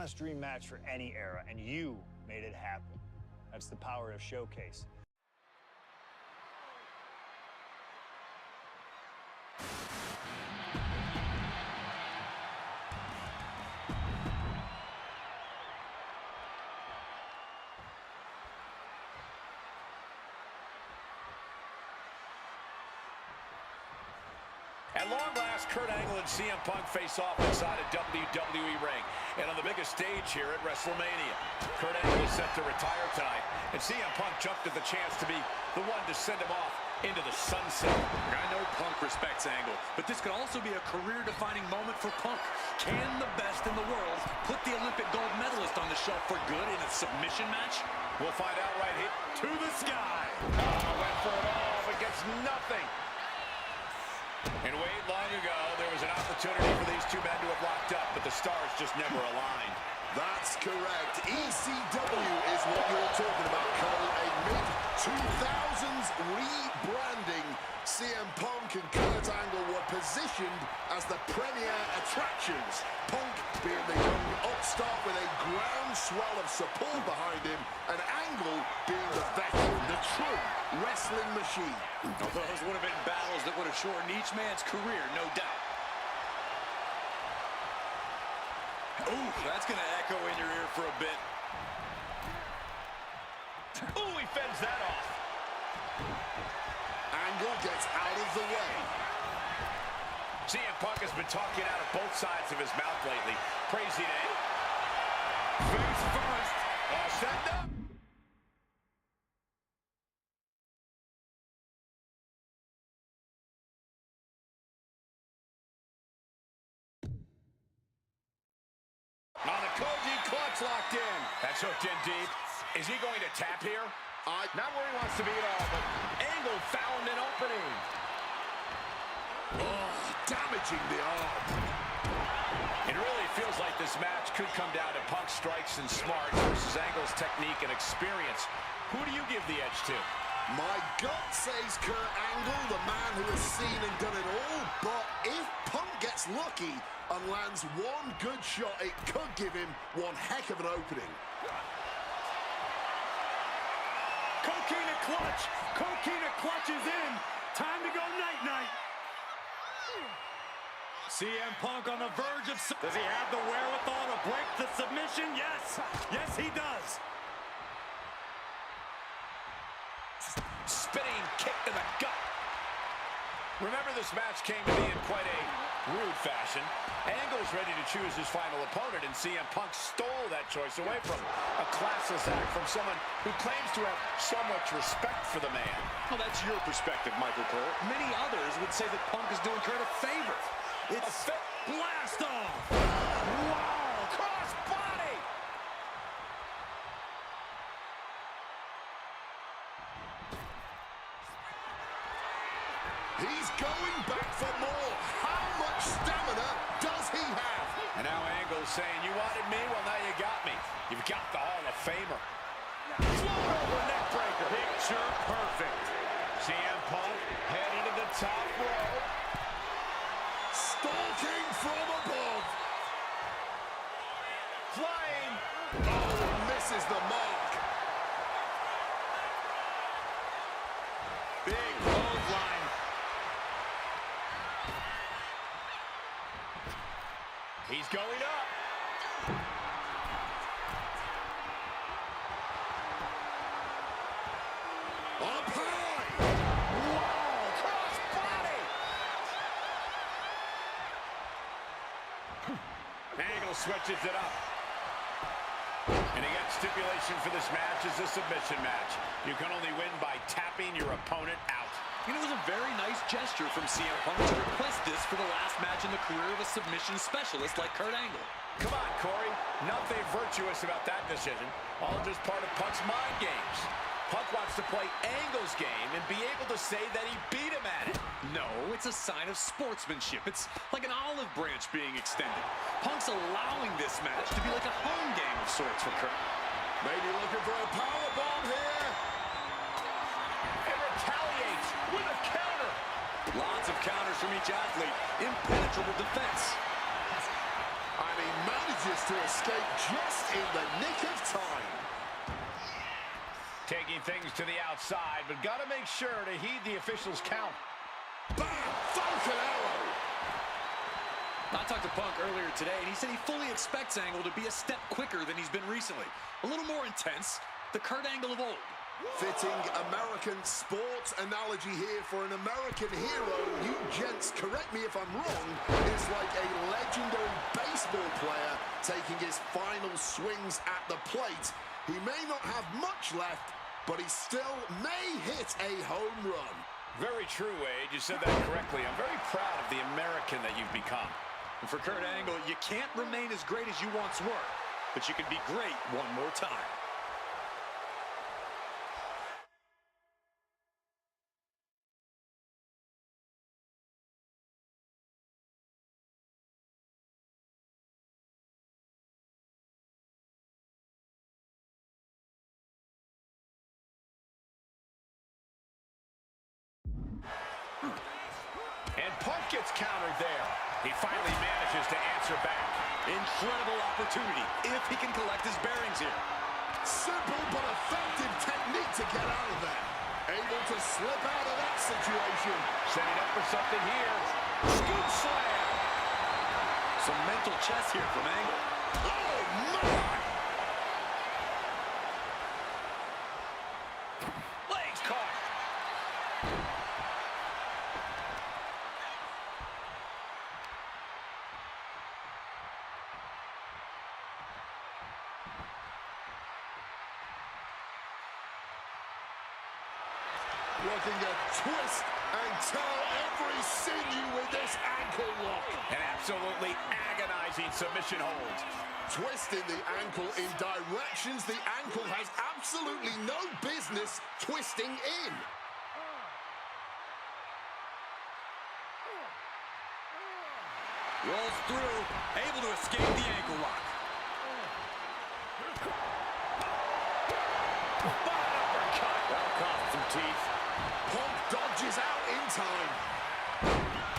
honest dream match for any era, and you made it happen. That's the power of Showcase. At long last, Kurt Angle and CM Punk face off inside a WWE ring. And on the biggest stage here at WrestleMania. Kurt Angle is set to retire tonight, and CM Punk jumped at the chance to be the one to send him off into the sunset. I know Punk respects Angle, but this could also be a career-defining moment for Punk. Can the best in the world put the Olympic gold medalist on the shelf for good in a submission match? We'll find out right here. To the sky. Oh, went for it all, but gets nothing. And wait, long ago, there was an opportunity for these two men to have locked up, but the stars just never aligned. That's correct. ECW is what you're talking about, Cole. A mid-2000s rebranding. CM Punk and Kurt Angle were positioned as the premier attractions. Punk being the young upstart with a groundswell of support behind him, and Angle being the veteran, the true wrestling machine. Well, those would have been battles that would have shortened each man's career, no doubt. Ooh, that's going to echo in your ear for a bit. Ooh, he fends that off. Angle gets out of the way. CM Punk has been talking out of both sides of his mouth lately. Crazy day. Face first. Send up. On the Koji clutch locked in. That's hooked in deep. Is he going to tap here? Not where he wants to be at all, but Angle found an opening. Oh, damaging the arm. It really feels like this match could come down to Punk's strikes and smarts versus Angle's technique and experience. Who do you give the edge to? My gut says Kurt Angle, the man who has seen and done it all, but if Punk gets lucky and lands one good shot, it could give him one heck of an opening. Coquina clutch. Coquina clutch is in. Time to go night-night. CM Punk on the verge of... Does he have the wherewithal to break the submission? Yes. Yes, he does. Spinning kick to the gut. Remember, this match came to be in quite a rude fashion. Angle's ready to choose his final opponent, and CM Punk stole that choice away from him. A classless act from someone who claims to have so much respect for the man. Well, that's your perspective, Michael Cole. Many others would say that Punk is doing Kurt a favor. It's blast off. Wow, cross body. He's going back for more. How much stamina does he have? And now Angle's saying, you wanted me? Well, now you got me. You've got the Hall of Famer. Float over neck breaker. Picture perfect. CM Punk heading to the top rope. Stalking from above. Flying. Oh, misses the mark. Big clothesline. He's going up. Up high. Wow, cross body. Angle switches it up. And again, stipulation for this match is a submission match. You can only win by tapping your opponent out. You know, it was a very nice gesture from CM Punk to request this for the last match in the career of a submission specialist like Kurt Angle. Come on, Corey. Nothing virtuous about that decision. All just part of Punk's mind games. Punk wants to play Angle's game and be able to say that he beat him at it. No, it's a sign of sportsmanship. It's like an olive branch being extended. Punk's allowing this match to be like a home game of sorts for Kurt. Maybe looking for a powerbomb here. And retaliates with a counter. Lots of counters from each athlete. Impenetrable defense. And he manages to escape just in the nick of time. Taking things to the outside, but got to make sure to heed the officials' count. Bam! Falcon arrow! I talked to Punk earlier today, and he said he fully expects Angle to be a step quicker than he's been recently. A little more intense, the Kurt Angle of old. Fitting American sports analogy here for an American hero. You gents, correct me if I'm wrong, is like a legendary baseball player taking his final swings at the plate. He may not have much left, but he still may hit a home run. Very true, Wade. You said that correctly. I'm very proud of the American that you've become. And for Kurt Angle, you can't remain as great as you once were, but you can be great one more time. And Punk gets countered there. He finally manages to answer back. Incredible opportunity if he can collect his bearings here. Simple but effective technique to get out of there. Able to slip out of that situation. Setting up for something here. Scoop slam. Some mental chess here from Angle. Oh, my! Legs caught. Looking to twist and tell every sinew with this ankle lock. An absolutely agonizing submission hold. Twisting the ankle in directions the ankle has absolutely no business twisting in. Rolls through, able to escape the ankle lock. Uppercut. That cost some teeth. Punk dodges out in time.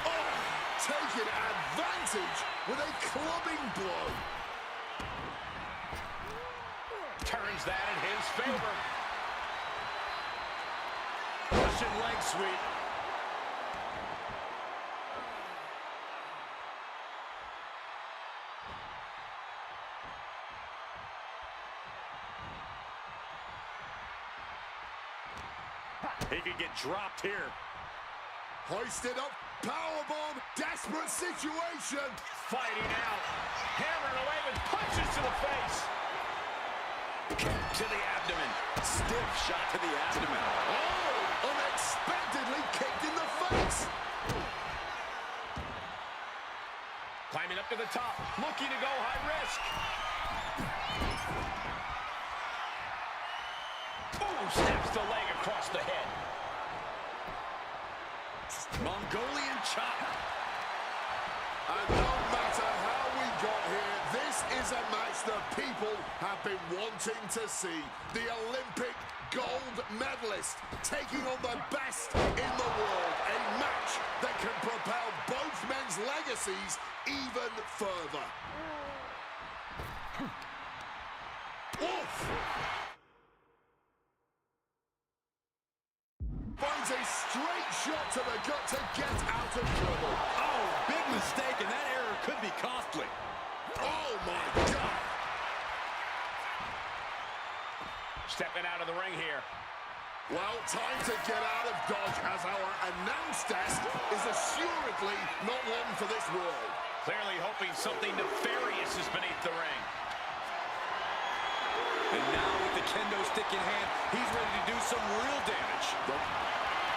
Oh, taking advantage with a clubbing blow. Turns that in his favor. Russian leg sweep. He could get dropped here. Hoisted up, powerbomb, desperate situation. Fighting out. Hammering away with punches to the face. Kick to the abdomen. Stiff shot to the abdomen. Oh, unexpectedly kicked in the face. Climbing up to the top. Looking to go high risk. Ooh, snaps the leg across the head. Mongolian chop. And no matter how we got here, this is a match the people have been wanting to see. The Olympic gold medalist taking on the best in the world. A match that can propel both men's legacies even further. Oof! Finds a straight shot to the gut to get out of trouble. Oh, big mistake, and that error could be costly. Oh, my God. Stepping out of the ring here. Well, time to get out of Dodge as our announce desk is assuredly not one for this world. Clearly hoping something nefarious is beneath the ring. And now with the kendo stick in hand, he's ready to do some real damage.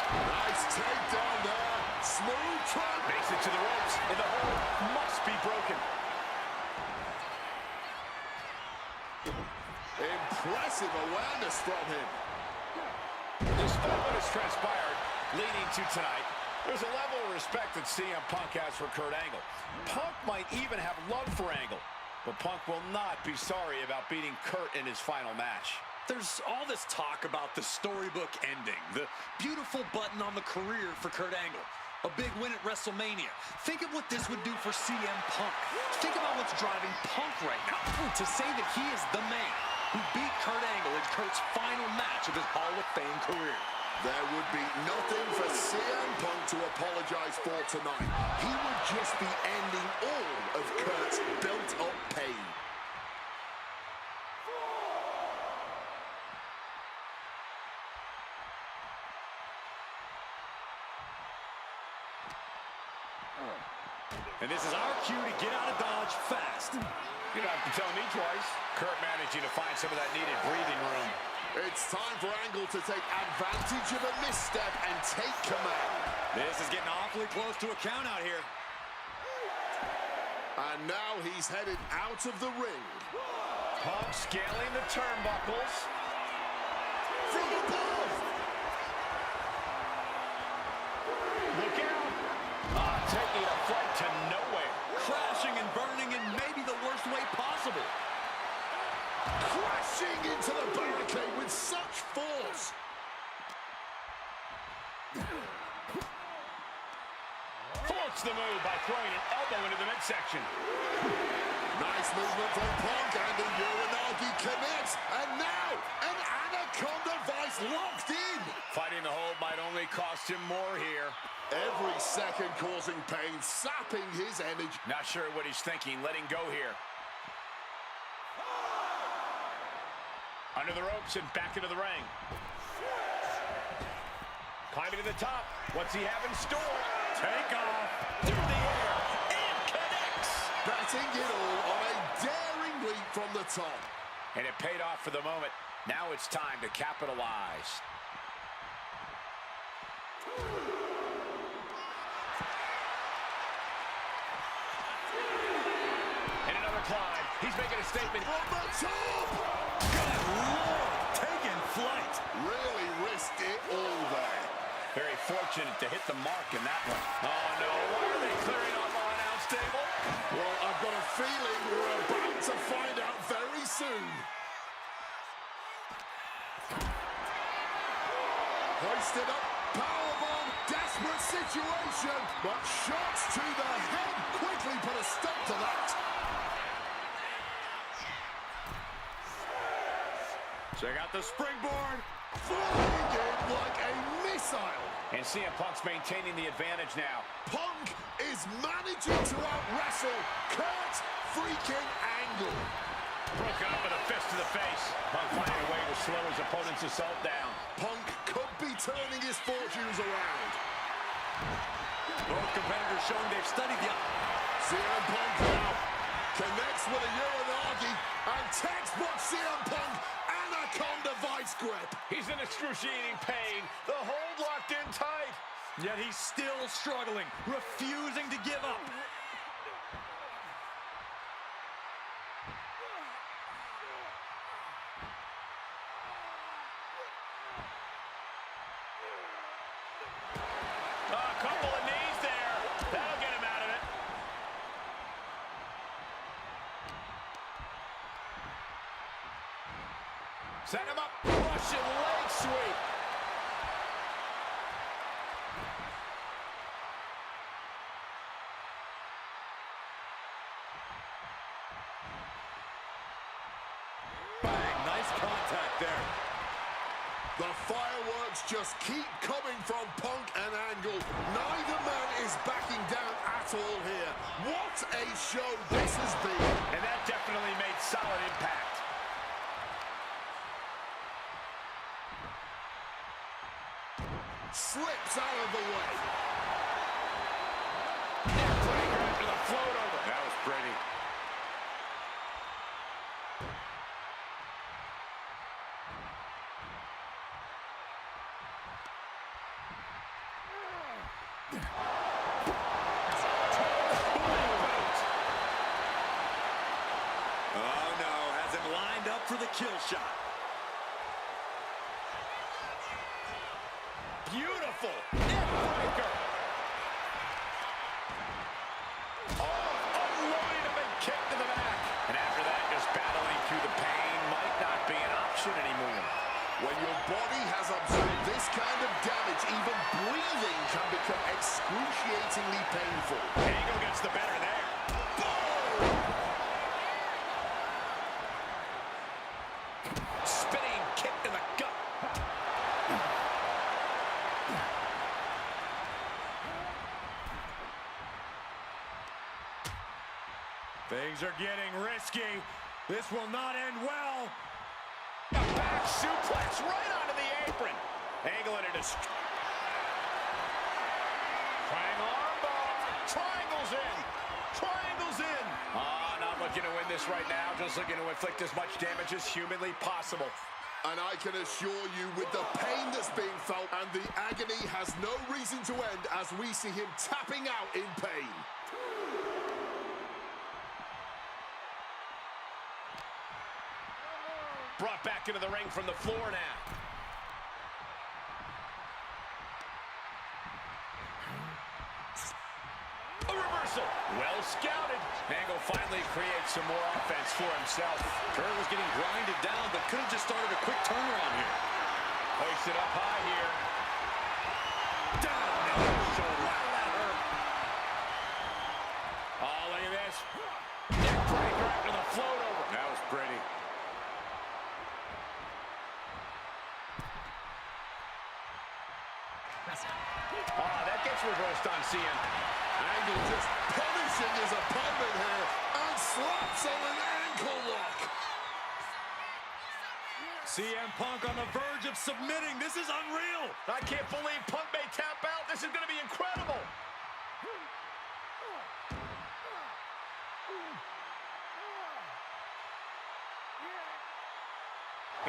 Nice takedown there. Smooth track. Makes it to the ropes, and the hold must be broken. Impressive awareness from him. Despite what has transpired leading to tonight, there's a level of respect that CM Punk has for Kurt Angle. Punk might even have love for Angle, but Punk will not be sorry about beating Kurt in his final match. There's all this talk about the storybook ending, the beautiful button on the career for Kurt Angle. A big win at WrestleMania. Think of what this would do for CM Punk. Think about what's driving Punk right now. To say that he is the man who beat Kurt Angle in Kurt's final match of his Hall of Fame career. There would be nothing for CM Punk to apologize for tonight. He would just be ending all of Kurt's built-up pain. And this is our cue to get out of Dodge fast. You don't have to tell me twice. Kurt managing to find some of that needed breathing room. It's time for Angle to take advantage of a misstep and take command. This is getting awfully close to a count out here. And now he's headed out of the ring. Punk scaling the turnbuckles. From above! Look out! Taking a flight to nowhere. Crashing and burning in maybe the worst way possible. Crashing into the barricade with such force. Force the move by throwing an elbow into the midsection. Nice movement from Punk, and the Uranagi connects. And now, an Anaconda Vice locked in. Fighting the hold might only cost him more here. Every second causing pain, sapping his energy. Not sure what he's thinking, letting go here. Under the ropes and back into the ring. Climbing to the top. What's he have in store? Take off through the air and connects. Batting it all on a daring leap from the top. And it paid off for the moment. Now it's time to capitalize. And another climb. He's making a statement. From the top! Good Lord, taking flight. Really risked it all there. Very fortunate to hit the mark in that one. Oh, no. Why are they clearing off our announce table? Well, I've got a feeling we're about to find out very soon. Hoisted up, powerbomb, desperate situation, but shots to the head quickly put a stop to that. Check out the springboard. Flying in like a missile. And CM Punk's maintaining the advantage now. Punk is managing to out-wrestle Kurt freaking Angle. Broken up with a fist to the face. Punk finding a way to slow his opponent's assault down. Punk could be turning his fortunes around. Both competitors showing they've studied the... CM Punk now connects with a Uranagi, and textbook CM Punk Anaconda Vice grip. He's in excruciating pain. The hold locked in tight. Yet he's still struggling, refusing to give up. A couple of knees there. That'll get him out of it. Set him up. Russian leg sweep. Bang, nice contact there. The fireworks just keep coming from Punk and Angle. Neither man is backing down at all here. What a show this has been. And that definitely made solid impact. Slips out of the way. Neckbreaker after the float over. That was pretty. Oh no, has him lined up for the kill shot. Beautiful neckbreaker. Unloading a big kick to the back. And after that, just battling through the pain might not be an option anymore. When your body has absorbed this kind of damage, even breathing can become extremely excruciatingly painful. Angle gets the better there. Spinning kick to the gut. Things are getting risky. This will not end well. A back suplex right onto the apron. Angle in it is... Triangle armbar. Triangles in. Triangles in. Not looking to win this right now. Just looking to inflict as much damage as humanly possible. And I can assure you, with the pain that's being felt and the agony has no reason to end as we see him tapping out in pain. Brought back into the ring from the floor now. A reversal. Well scouted. Angle finally creates some more offense for himself. Kurt was getting grinded down, but could have just started a quick turnaround here. Hoisted up high here. Down on the shoulder. Wow, that hurt. Oh, look at this. Neck breaker after the float over. That was pretty. That gets reversed on CM. Angle just punishing his opponent here and slaps on an ankle lock. CM Punk on the verge of submitting. This is unreal. I can't believe Punk may tap out. This is going to be incredible.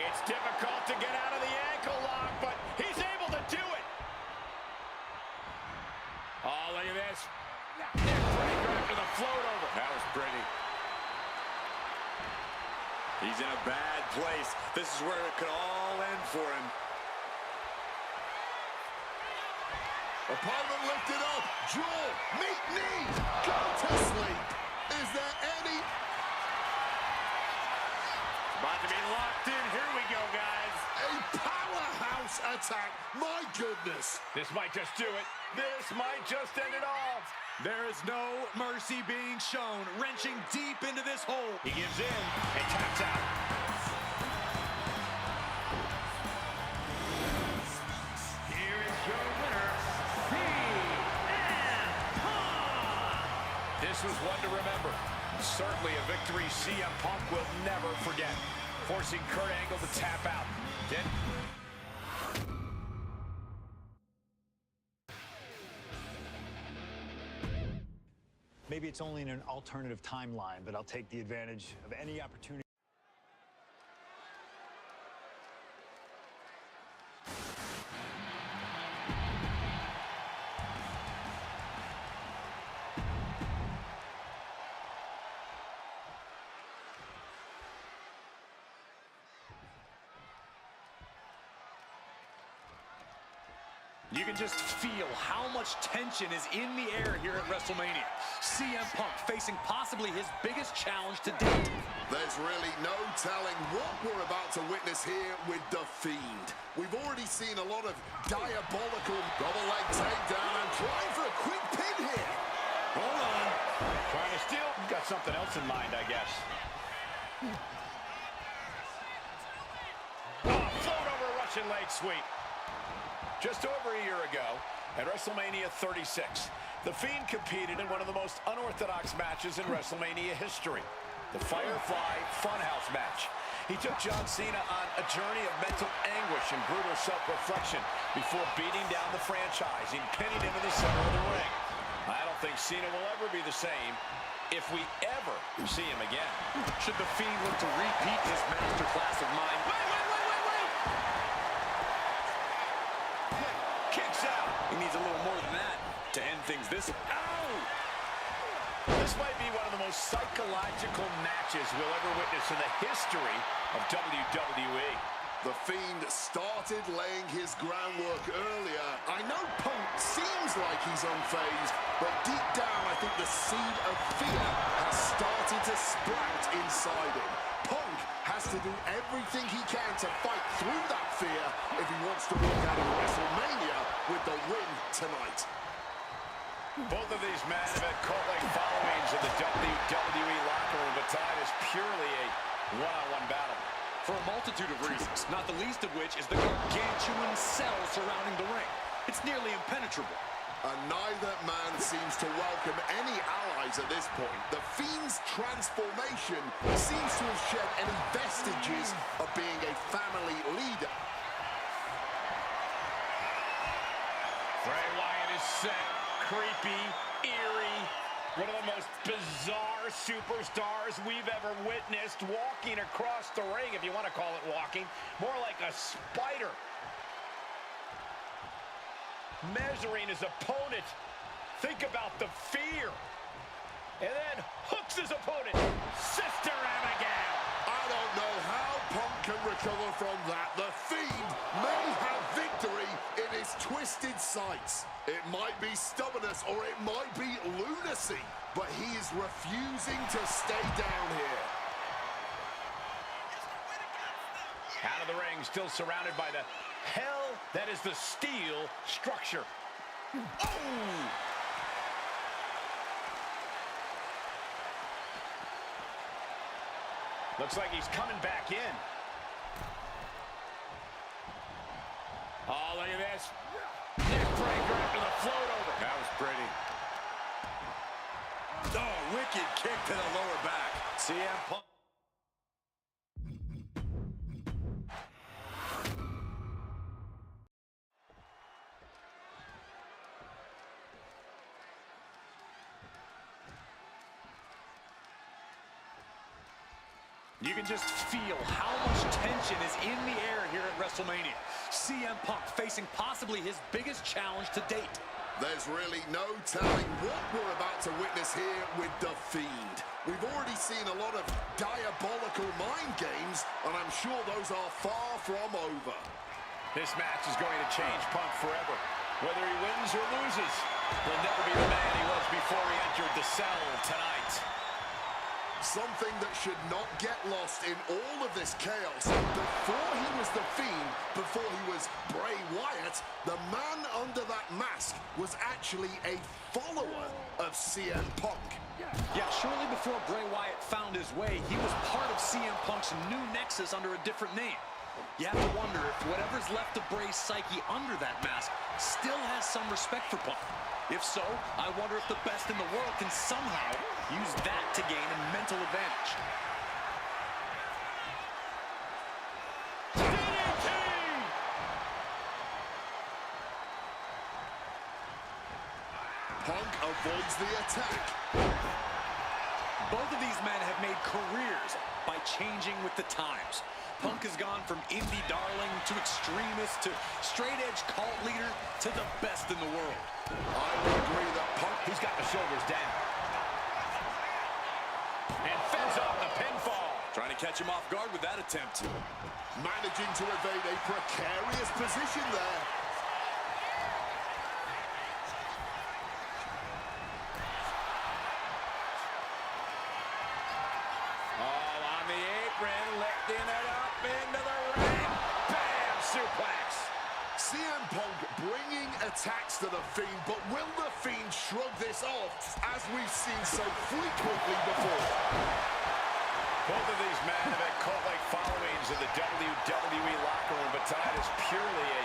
It's difficult to get out of the ankle lock, but he's able to do it. Oh, look at this. Neck breaker after the float over. That was pretty. He's in a bad place. This is where it could all end for him. Opponent lifted up. Jaw, meet knee. Go to sleep. Is there any... About to be locked in. Here we go, guys. A powerhouse attack. My goodness. This might just do it. This might just end it all. There is no mercy being shown. Wrenching deep into this hole. He gives in and taps out. Here is your winner, CM Punk. This was one to remember. Certainly a victory CM Punk will never forget. Forcing Kurt Angle to tap out. Maybe it's only in an alternative timeline, but I'll take the advantage of any opportunity. You can just feel how much tension is in the air here at WrestleMania. CM Punk facing possibly his biggest challenge to date. There's really no telling what we're about to witness here with The Fiend. We've already seen a lot of diabolical double leg takedown and trying for a quick pin here. Hold on. Trying to steal. Got something else in mind, I guess. Oh, float over a Russian leg sweep. Just over a year ago, at WrestleMania 36, The Fiend competed in one of the most unorthodox matches in WrestleMania history, the Firefly Funhouse match. He took John Cena on a journey of mental anguish and brutal self-reflection before beating down the franchise and pinning him in the center of the ring. I don't think Cena will ever be the same if we ever see him again. Should The Fiend look to repeat his masterclass of mind? Wait! Kicks out. He needs a little more than that to end things this. Ow! This might be one of the most psychological matches we'll ever witness in the history of WWE. The Fiend started laying his groundwork earlier. I know Punk seems like he's unfazed, but deep down I think the seed of fear has started to sprout inside him. Punk has to do everything he can to fight through that fear if he wants to walk out of WrestleMania with the win tonight. Both of these men have had cult-like followings in the WWE locker room, but tonight is purely a one-on-one battle. For a multitude of reasons, not the least of which is the gargantuan cell surrounding the ring. It's nearly impenetrable. And neither man seems to welcome any allies at this point. The Fiend's transformation seems to have shed any vestiges of being a family leader. Bray Wyatt is set, creepy, eerie, one of the most bizarre superstars we've ever witnessed, walking across the ring, if you want to call it walking, more like a spider. Measuring his opponent. Think about the fear. And then hooks his opponent. Sister Abigail. I don't know how Punk can recover from that. The Fiend may have victory in his twisted sights. It might be stubbornness or it might be lunacy, but he is refusing to stay down here. Out of the ring, still surrounded by the hell that is the steel structure. Oh! Looks like he's coming back in. Oh, look at this. Neckbreaker after the float over. That was pretty. Oh, wicked kick to the lower back. CM Punk. You can just feel how much tension is in the air here at WrestleMania. CM Punk facing possibly his biggest challenge to date. There's really no telling what we're about to witness here with The Fiend. We've already seen a lot of diabolical mind games, and I'm sure those are far from over. This match is going to change Punk forever. Whether he wins or loses, he'll never be the man he was before he entered the cell tonight. Something that should not get lost in all of this chaos. Before he was The Fiend, before he was Bray Wyatt, the man under that mask was actually a follower of CM Punk. Yeah, shortly before Bray Wyatt found his way, he was part of CM Punk's new nexus under a different name. You have to wonder if whatever's left of Bray's psyche under that mask still has some respect for Punk. If so, I wonder if the best in the world can somehow use that to gain a mental advantage. Punk avoids the attack. Both of these men have made careers by changing with the times. Punk has gone from indie darling to extremist to straight-edge cult leader to the best in the world. I would agree that Punk... He's got the shoulders down. And fends off the pinfall. Trying to catch him off guard with that attempt. managing to evade a precarious position there. Lifting it up into the ring. Bam! Suplex. CM Punk bringing attacks to the Fiend, but will the Fiend shrug this off, as we've seen so frequently before? Both of these men have had cult-like followings in the WWE locker room, but tonight is purely a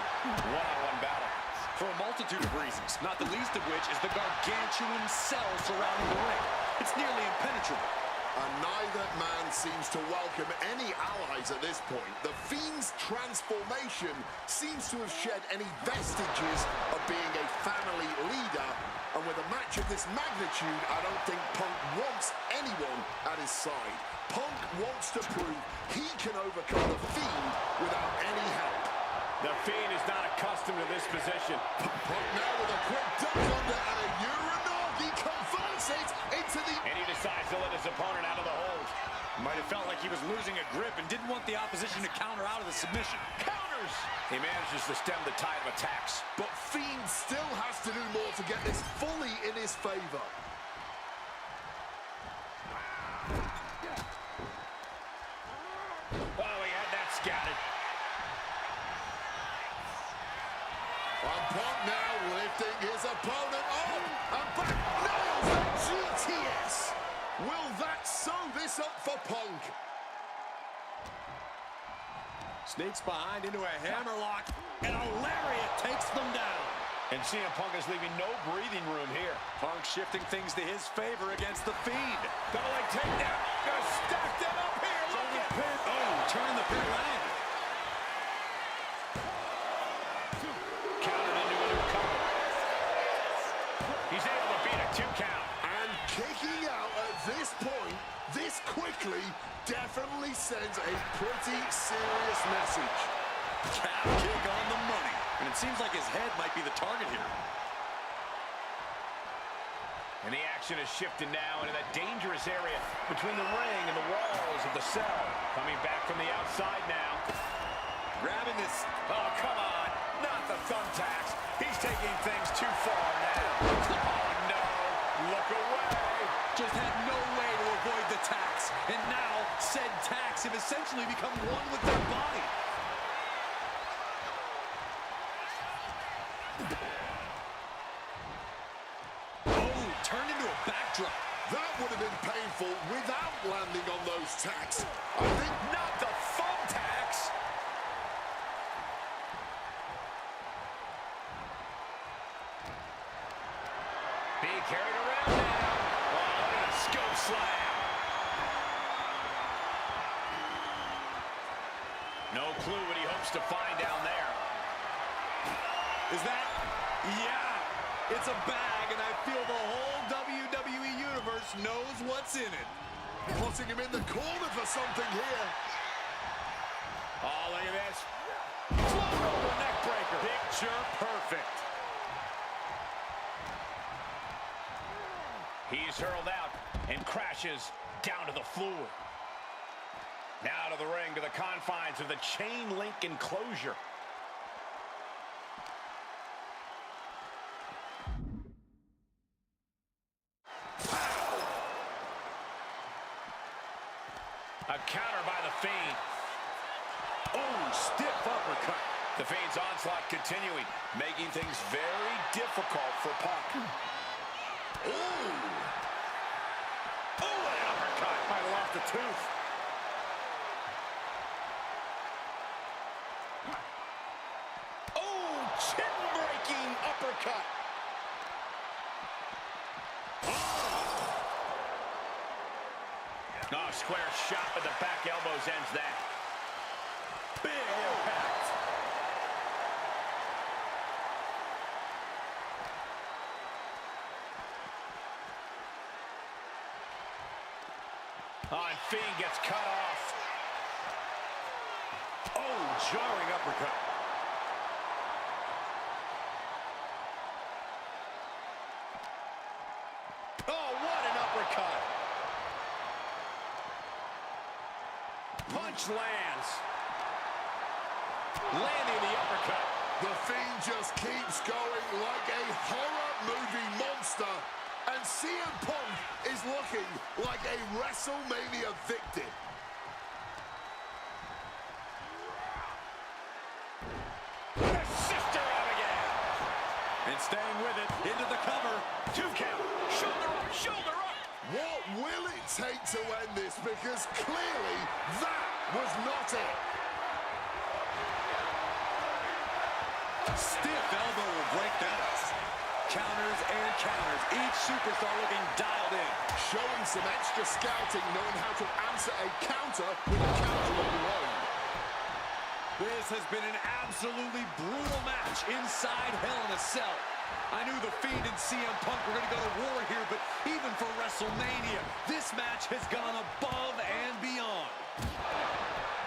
one-on-one battle. For a multitude of reasons, not the least of which is the gargantuan cell surrounding the ring. It's nearly impenetrable. And neither man seems to welcome any allies at this point. The Fiend's transformation seems to have shed any vestiges of being a family leader. And with a match of this magnitude, I don't think Punk wants anyone at his side. Punk wants to prove he can overcome the Fiend without any help. The Fiend is not accustomed to this position. Punk now with a quick duck under and a Uranagi converts it into the... And he decides to let his opponent out of the hold. Might have felt like he was losing a grip and didn't want the opposition to counter out of the submission. Counters! He manages to stem the tide of attacks. But Fiend still has to do more to get this fully in his favor. Oh, he had that scouted. And Punk now lifting his opponent up. And Sneaks behind into a hammerlock, and a lariat takes them down. And CM Punk is leaving no breathing room here. Punk shifting things to his favor against the Fiend. Double leg takedown. Gonna stack that up here. Look at it. Oh, turn the pin around. Countered into a new cover. He's able to beat a 2 count. And kicking out at this point, this quickly, definitely sends a pretty serious message. Calf kick on the money. And it seems like his head might be the target here. And the action is shifting now into that dangerous area between the ring and the walls of the cell. Coming back from the outside now. Grabbing this. Oh, come on. Not the thumbtacks. He's taking things too far now. Oh, no. Look away. Just had no way to avoid the tacks. And now, said tacks have essentially become one with their body. Oh, turned into a backdrop. That would have been painful without landing on those tacks. I think Not the thumbtacks. Being carried around now. Oh, look at a scope slam. No clue what he hopes to find down there. Is that? Yeah, it's a bag, and I feel the whole WWE Universe knows what's in it. putting him in the corner for something here. Oh, look at this. Float over neck breaker. Picture perfect. He's hurled out and crashes down to the floor. Now to the ring, to the confines of the chain link enclosure. A counter by the Fiend. Oh, stiff uppercut. The Fiend's onslaught continuing, making things very difficult for Punk. Oh, an uppercut. Might have lost a tooth. Oh, chin-breaking uppercut. Oh, square shot with the back elbows ends that. Big impact. Oh, and Fiend gets cut off. Oh, jarring uppercut. Oh, what an uppercut. Punch lands. Landing the uppercut. The Fiend just keeps going like a horror movie monster. And CM Punk is looking like a WrestleMania victim. The sister out again. And staying with it, into the cover. 2 count. Shoulder up, shoulder up. What will it take to end this? Because clearly that was not it. Stiff elbow will break that. Counters and counters. Each superstar looking dialed in. Showing some extra scouting, knowing how to answer a counter with a counter of your own. This has been an absolutely brutal match inside Hell in a Cell. I knew the Fiend and CM Punk were going to go to war here, but even for WrestleMania, this match has gone above and beyond.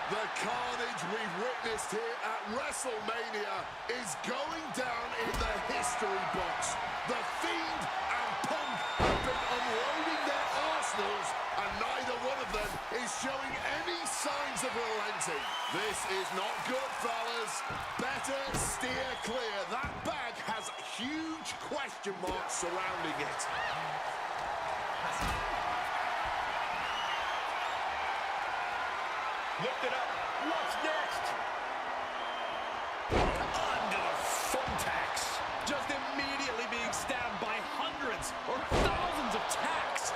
The carnage we've witnessed here at WrestleMania is going down in the history books. The Fiend and Punk have been unloading their arsenals, and neither one of them is showing any signs of relenting. This is not good, fellas. Better steer clear. That bag has huge question marks surrounding it. Lift it up. What's next? Onto the thumbtacks. Just immediately being stabbed by hundreds or thousands of tacks.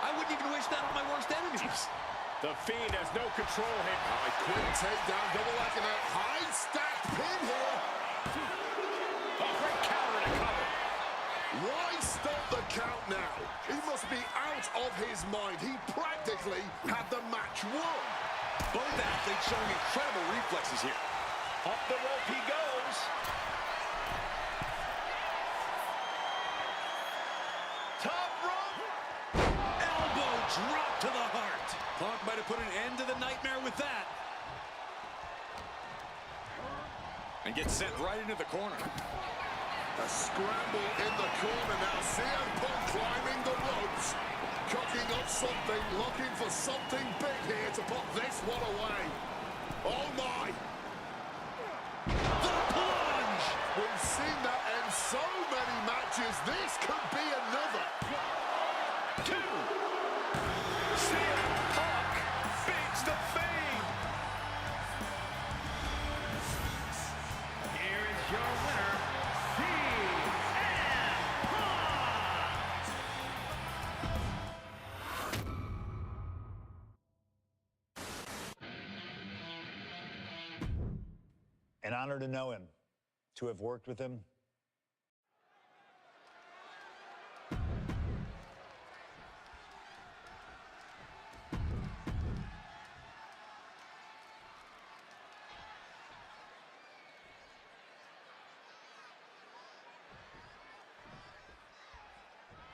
I wouldn't even wish that on my worst enemies. The Fiend has no control here. A quick takedown, double leg and a high stacked pin here. A great counter and a cover. Why stop the count now? He must be out of his mind. He practically had the match won. Both athletes showing incredible reflexes here. Up the rope he goes. Top rope. Elbow drop to the heart. Punk might have put an end to the nightmare with that. And gets sent right into the corner. A scramble in the corner now. CM Punk climbing the ropes. Cooking up something, looking for something big here to put this one away. Oh my! The plunge! We've seen that in so many matches. This could be another. 2. CM Punk beats the Fiend. Here is your winner, CM Punk! An honor to know him, to have worked with him.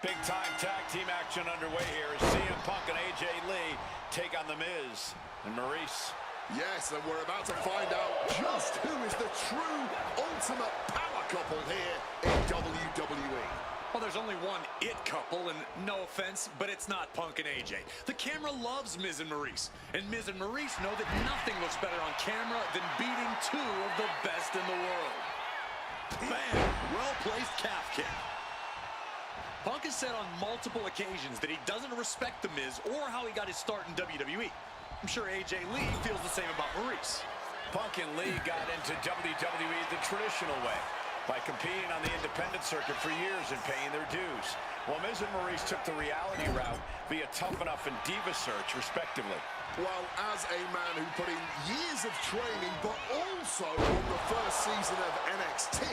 Big-time tag team action underway here as CM Punk and AJ Lee take on The Miz and Maurice. Yes, and we're about to find out just who is the true ultimate power couple here in WWE. Well, there's only one it couple, and no offense, but it's not Punk and AJ. The camera loves Miz and Maurice, and Miz and Maurice know that nothing looks better on camera than beating two of the best in the world. Bam! Well-placed calf kick. Punk has said on multiple occasions that he doesn't respect The Miz or how he got his start in WWE. I'm sure AJ Lee feels the same about Maurice. Punk and Lee got into WWE the traditional way, by competing on the independent circuit for years and paying their dues, while Miz and Maurice took the reality route via Tough Enough and Diva Search, respectively. Well, as a man who put in years of training, but also on the first season of NXT,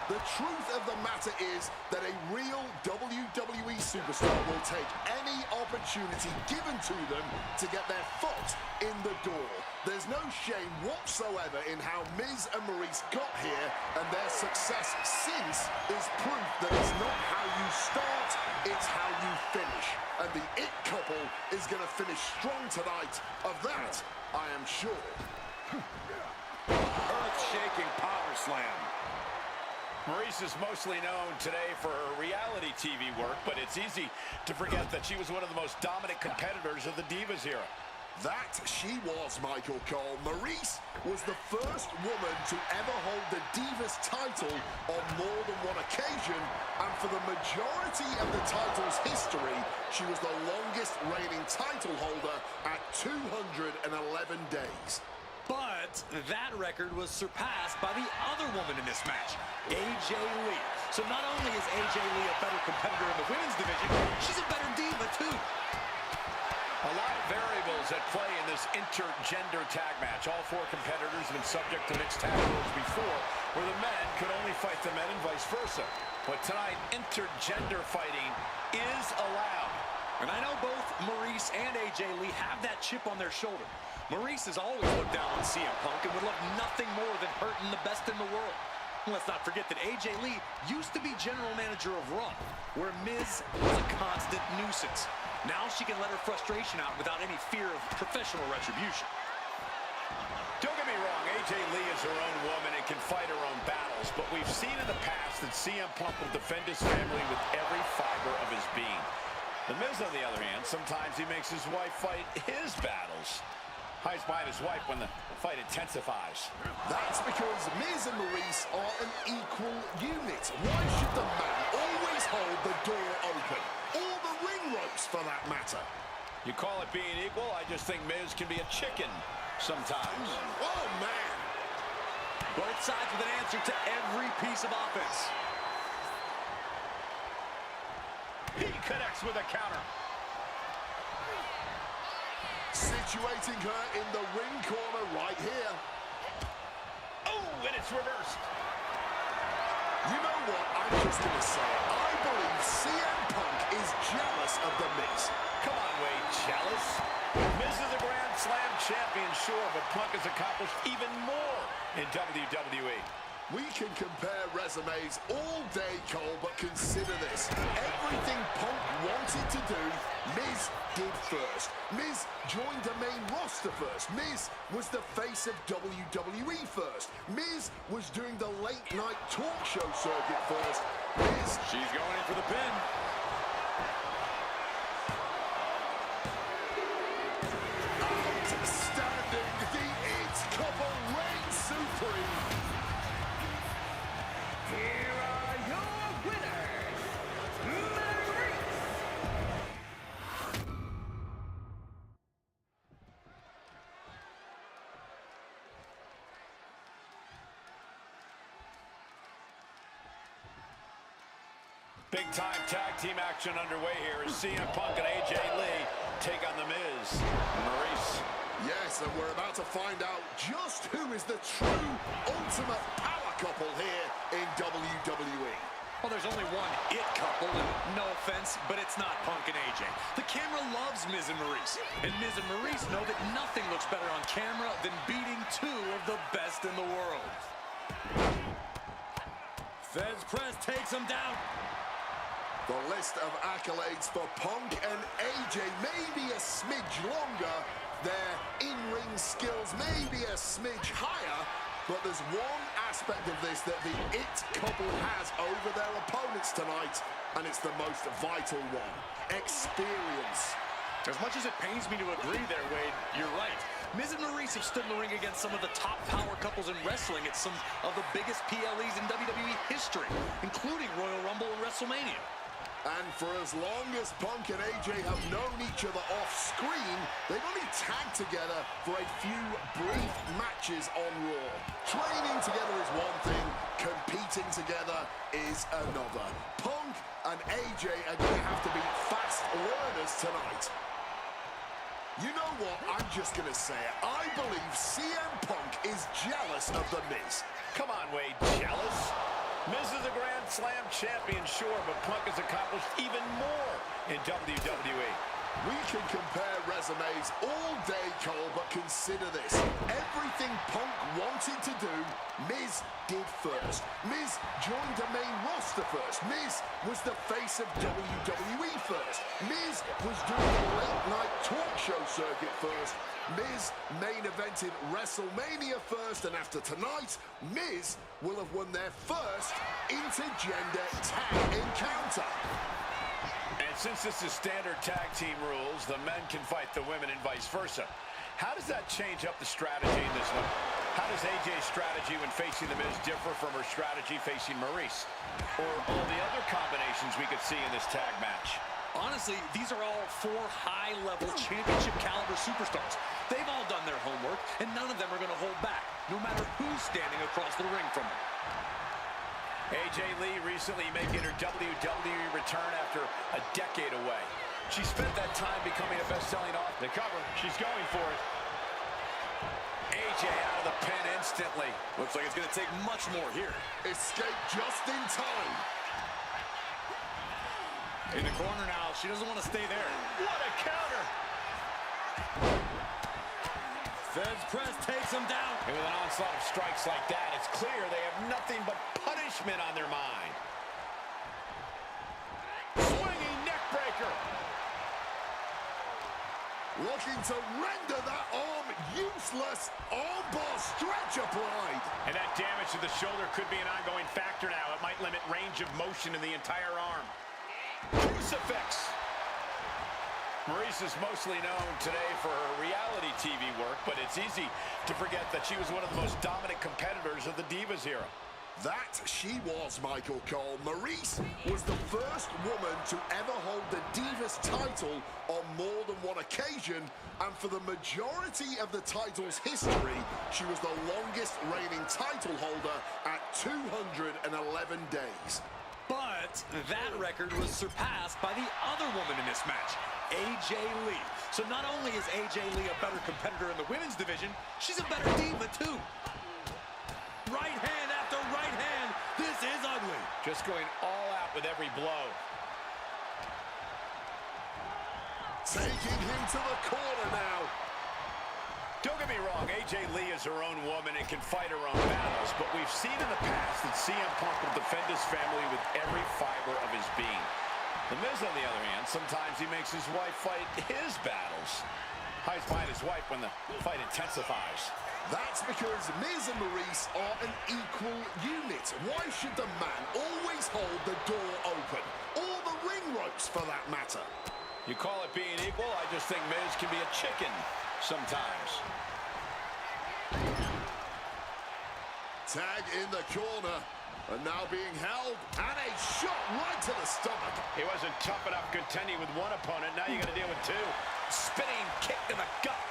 the truth of the matter is that a real WWE superstar will take any opportunity given to them to get their foot in the door. There's no shame whatsoever in how Miz and Maurice got here, and their success since is proof that it's not how you start, it's how you finish. And the It couple is going to finish strong tonight. Of that, I am sure. Earth-shaking power slam. Maurice is mostly known today for her reality TV work, but it's easy to forget that she was one of the most dominant competitors of the Divas era. That she was, Michael Cole. Maurice was the first woman to ever hold the Divas title on more than one occasion, and for the majority of the title's history, she was the longest reigning title holder at 211 days. But that record was surpassed by the other woman in this match, AJ Lee. So not only is AJ Lee a better competitor in the women's division, she's a better diva too. A lot of variables at play in this intergender tag match. All four competitors have been subject to mixed tag rules before, where the men could only fight the men and vice versa. But tonight, intergender fighting is allowed. And I know both Maurice and AJ Lee have that chip on their shoulder. Maurice has always looked down on CM Punk and would love nothing more than hurting the best in the world. Let's not forget that AJ Lee used to be general manager of Raw, where Miz was a constant nuisance. Now she can let her frustration out without any fear of professional retribution. Don't get me wrong, AJ Lee is her own woman and can fight her own battles, but we've seen in the past that CM Punk will defend his family with every fiber of his being. The Miz, on the other hand, sometimes he makes his wife fight his battles. Hides behind his wife when the fight intensifies. That's because Miz and Maurice are an equal unit. Why should the man always hold the door open? Or the ring ropes, for that matter. You call it being equal? I just think Miz can be a chicken sometimes. Oh, man. Both sides with an answer to every piece of offense. He connects with a counter. situating her in the ring corner right here. Oh, and it's reversed. You know what? I'm just going to say it. I believe CM Punk is jealous of The Miz. Come on, Wade, jealous? Miz is a Grand Slam champion, sure, but Punk has accomplished even more in WWE. We can compare resumes all day, Cole, but consider this. Everything Punk wanted to do, Miz did first. Miz joined the main roster first. Miz was the face of WWE first. Miz was doing the late-night talk show circuit first. Miz... She's going in for the pin. Outstanding. The It Couple reigns supreme. Here are your winners, Maurice. Big-time tag team action underway here as CM Punk and AJ Lee take on The Miz. Maurice. Yes, and we're about to find out just who is the true ultimate power couple here in WWE. Well, there's only one it couple, and no offense, but it's not Punk and AJ. The camera loves Miz and Maurice, and Miz and Maurice know that nothing looks better on camera than beating two of the best in the world. Fez press takes him down. The list of accolades for Punk and AJ may be a smidge longer, their in-ring skills may be a smidge higher, but there's one aspect of this that the It Couple has over their opponents tonight, and it's the most vital one: experience. As much as it pains me to agree there, Wade, you're right. Miz and Maurice have stood in the ring against some of the top power couples in wrestling at some of the biggest PLEs in WWE history, including Royal Rumble and WrestleMania. And for as long as Punk and AJ have known each other off-screen, they've only tagged together for a few brief matches on Raw. Training together is one thing, competing together is another. Punk and AJ are going to have to be fast learners tonight. You know what? I'm just going to say it. I believe CM Punk is jealous of The Miz. Come on, Wade, jealous? Miz is a Grand Slam champion, sure, but Punk has accomplished even more in WWE. We can compare resumes all day, Cole, but consider this. Everything Punk wanted to do, Miz did first. Miz joined the main roster first. Miz was the face of WWE first. Miz was doing the late-night talk show circuit first. Miz main evented WrestleMania first, and after tonight, Miz will have won their first intergender tag encounter. And since this is standard tag team rules, the men can fight the women and vice versa. How does that change up the strategy in this one? How does AJ's strategy when facing The Miz differ from her strategy facing Maurice? Or all the other combinations we could see in this tag match? Honestly, these are all four high-level championship-caliber superstars. They've all done their homework, and none of them are going to hold back, no matter who's standing across the ring from them. AJ Lee recently making her WWE return after a decade away. She spent that time becoming a best-selling author. The cover, she's going for it. AJ out of the pin instantly. Looks like it's going to take much more here. Escape just in time. In the corner now, she doesn't want to stay there. What a counter! Fez press takes him down. And with an onslaught of strikes like that, it's clear they have nothing but punishment on their mind. Swinging neck breaker. Looking to render that arm useless. Armbar stretch applied. And that damage to the shoulder could be an ongoing factor now. It might limit range of motion in the entire arm. Crucifix. Maurice is mostly known today for her reality TV work, but it's easy to forget that she was one of the most dominant competitors of the Divas era. That she was, Michael Cole. Maurice was the first woman to ever hold the Divas title on more than one occasion, and for the majority of the title's history, she was the longest reigning title holder at 211 days. But that record was surpassed by the other woman in this match, AJ Lee. So not only is AJ Lee a better competitor in the women's division, she's a better diva too. Right hand after right hand. This is ugly. Just going all out with every blow. Taking him to the corner now. Don't get me wrong, AJ Lee is her own woman and can fight her own battles, but we've seen in the past that CM Punk will defend his family with every fiber of his being. The Miz, on the other hand, sometimes he makes his wife fight his battles. Hides behind his wife when the fight intensifies. That's because Miz and Maurice are an equal unit. Why should the man always hold the door open? Or the ring ropes, for that matter? You call it being equal? I just think Miz can be a chicken sometimes. Tag in the corner. And now being held. And a shot right to the stomach. He wasn't tough enough contending with one opponent. Now you got to deal with two. Spinning kick to the gut.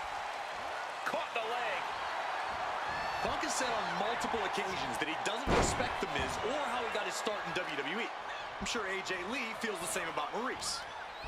Caught the leg. Punk has said on multiple occasions that he doesn't respect The Miz or how he got his start in WWE. I'm sure AJ Lee feels the same about Maurice.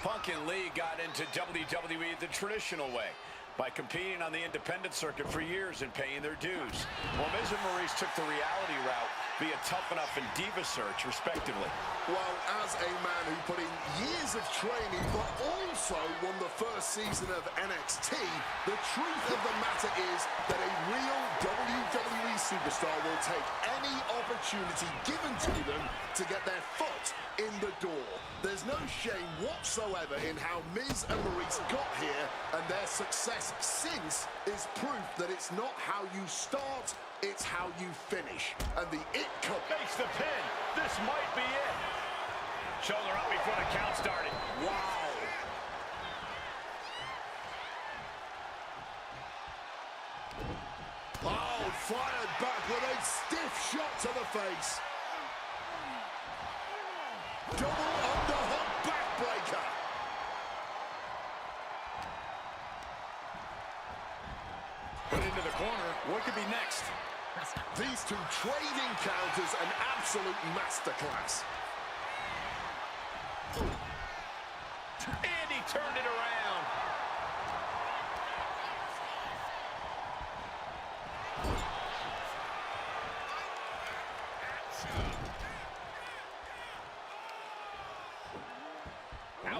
Punk and Lee got into WWE the traditional way, by competing on the independent circuit for years and paying their dues. While Miz and Maurice took the reality route via Tough Enough and Diva Search, respectively. Well, as a man who put in years of training, but also won the first season of NXT, the truth of the matter is that a real WWE superstar will take any opportunity given to them to get their foot in the door. There's no shame whatsoever in how Miz and Maurice got here, and their success since is proof that it's not how you start, it's how you finish. And the It Cup Makes the pin. This might be it. Shoulder up before the count started. Wow. Oh, fired back with a stiff shot to the face. Double underhook backbreaker. Put into the corner. What could be next? These two trading counters, an absolute masterclass. And he turned it around.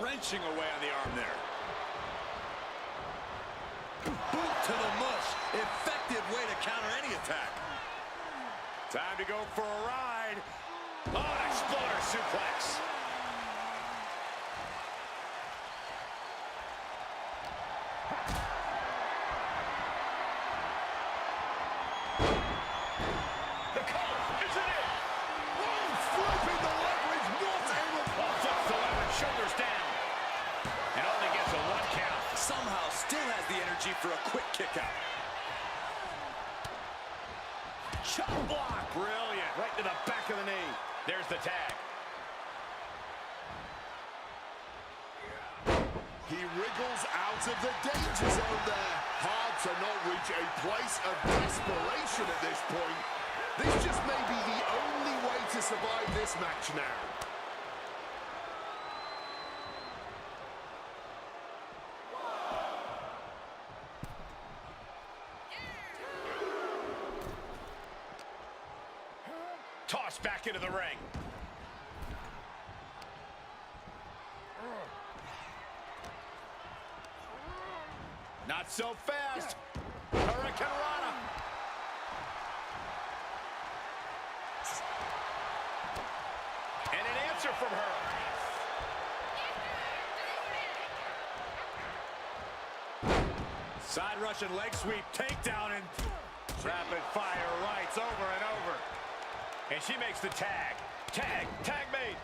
Wrenching away on the arm there. Boot to the mush. Effective way to counter any attack. Time to go for a ride. Oh, an exploder suplex. The cover, isn't it? Oh, flipping the leverage. What a Flips the leverage, shoulders down. And only gets a 1 count. Somehow still has the energy for a quick kick out. Chop block. Brilliant. Right to the back of the knee. There's the tag. He wriggles out of the danger zone there. Hard to not reach a place of desperation at this point. This just may be the only way to survive this match now. Tossed back into the ring. Not so fast. Hurricane Rana. And an answer from her. Side Russian leg sweep, takedown, and rapid fire rights over and over. And she makes the tag. Tag made.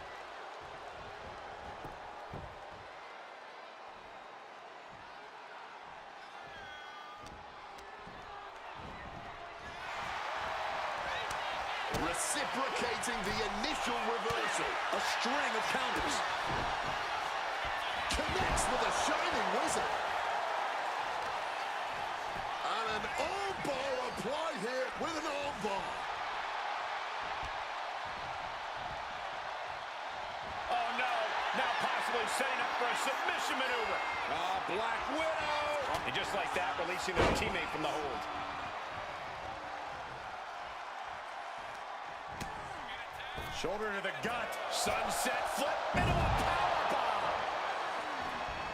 Reciprocating the initial reversal. A string of counters. Connects with a shining wizard. And an armbar applied here with an armbar. possibly setting up for a submission maneuver. Black Widow. And just like that, releasing their teammate from the hold. Shoulder to the gut. Sunset flip into a powerbomb.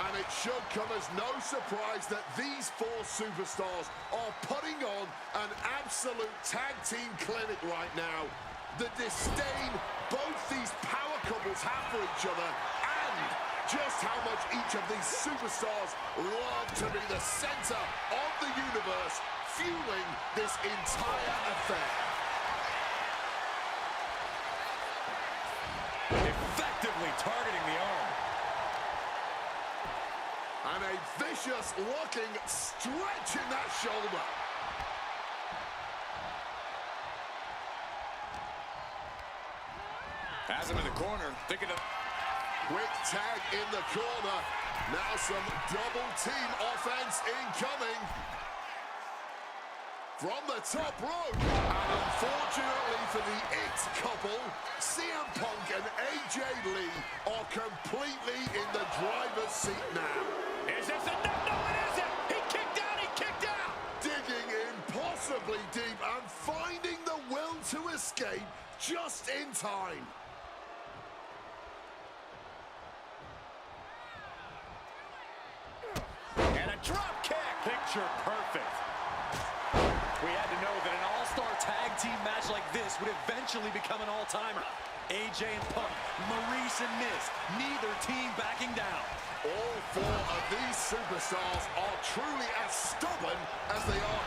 And it should come as no surprise that these four superstars are putting on an absolute tag team clinic right now. The disdain both these power couples have for each other, and just how much each of these superstars love to be the center of the universe, fueling this entire affair. Effectively targeting the arm. And a vicious-looking stretch in that shoulder. Has him in the corner, thinking of... Quick tag in the corner. Now some double team offense incoming. From the top rope. And unfortunately for the It couple, CM Punk and AJ Lee are completely in the driver's seat now. Is this enough? No, it isn't. He kicked out. He kicked out. Digging impossibly deep and finding the will to escape just in time. And a drop kick. Picture perfect. We had to know that an all-star tag team match like this would eventually become an all-timer. AJ and Punk, Maurice and Miz, neither team backing down. All four of these superstars are truly as stubborn as they are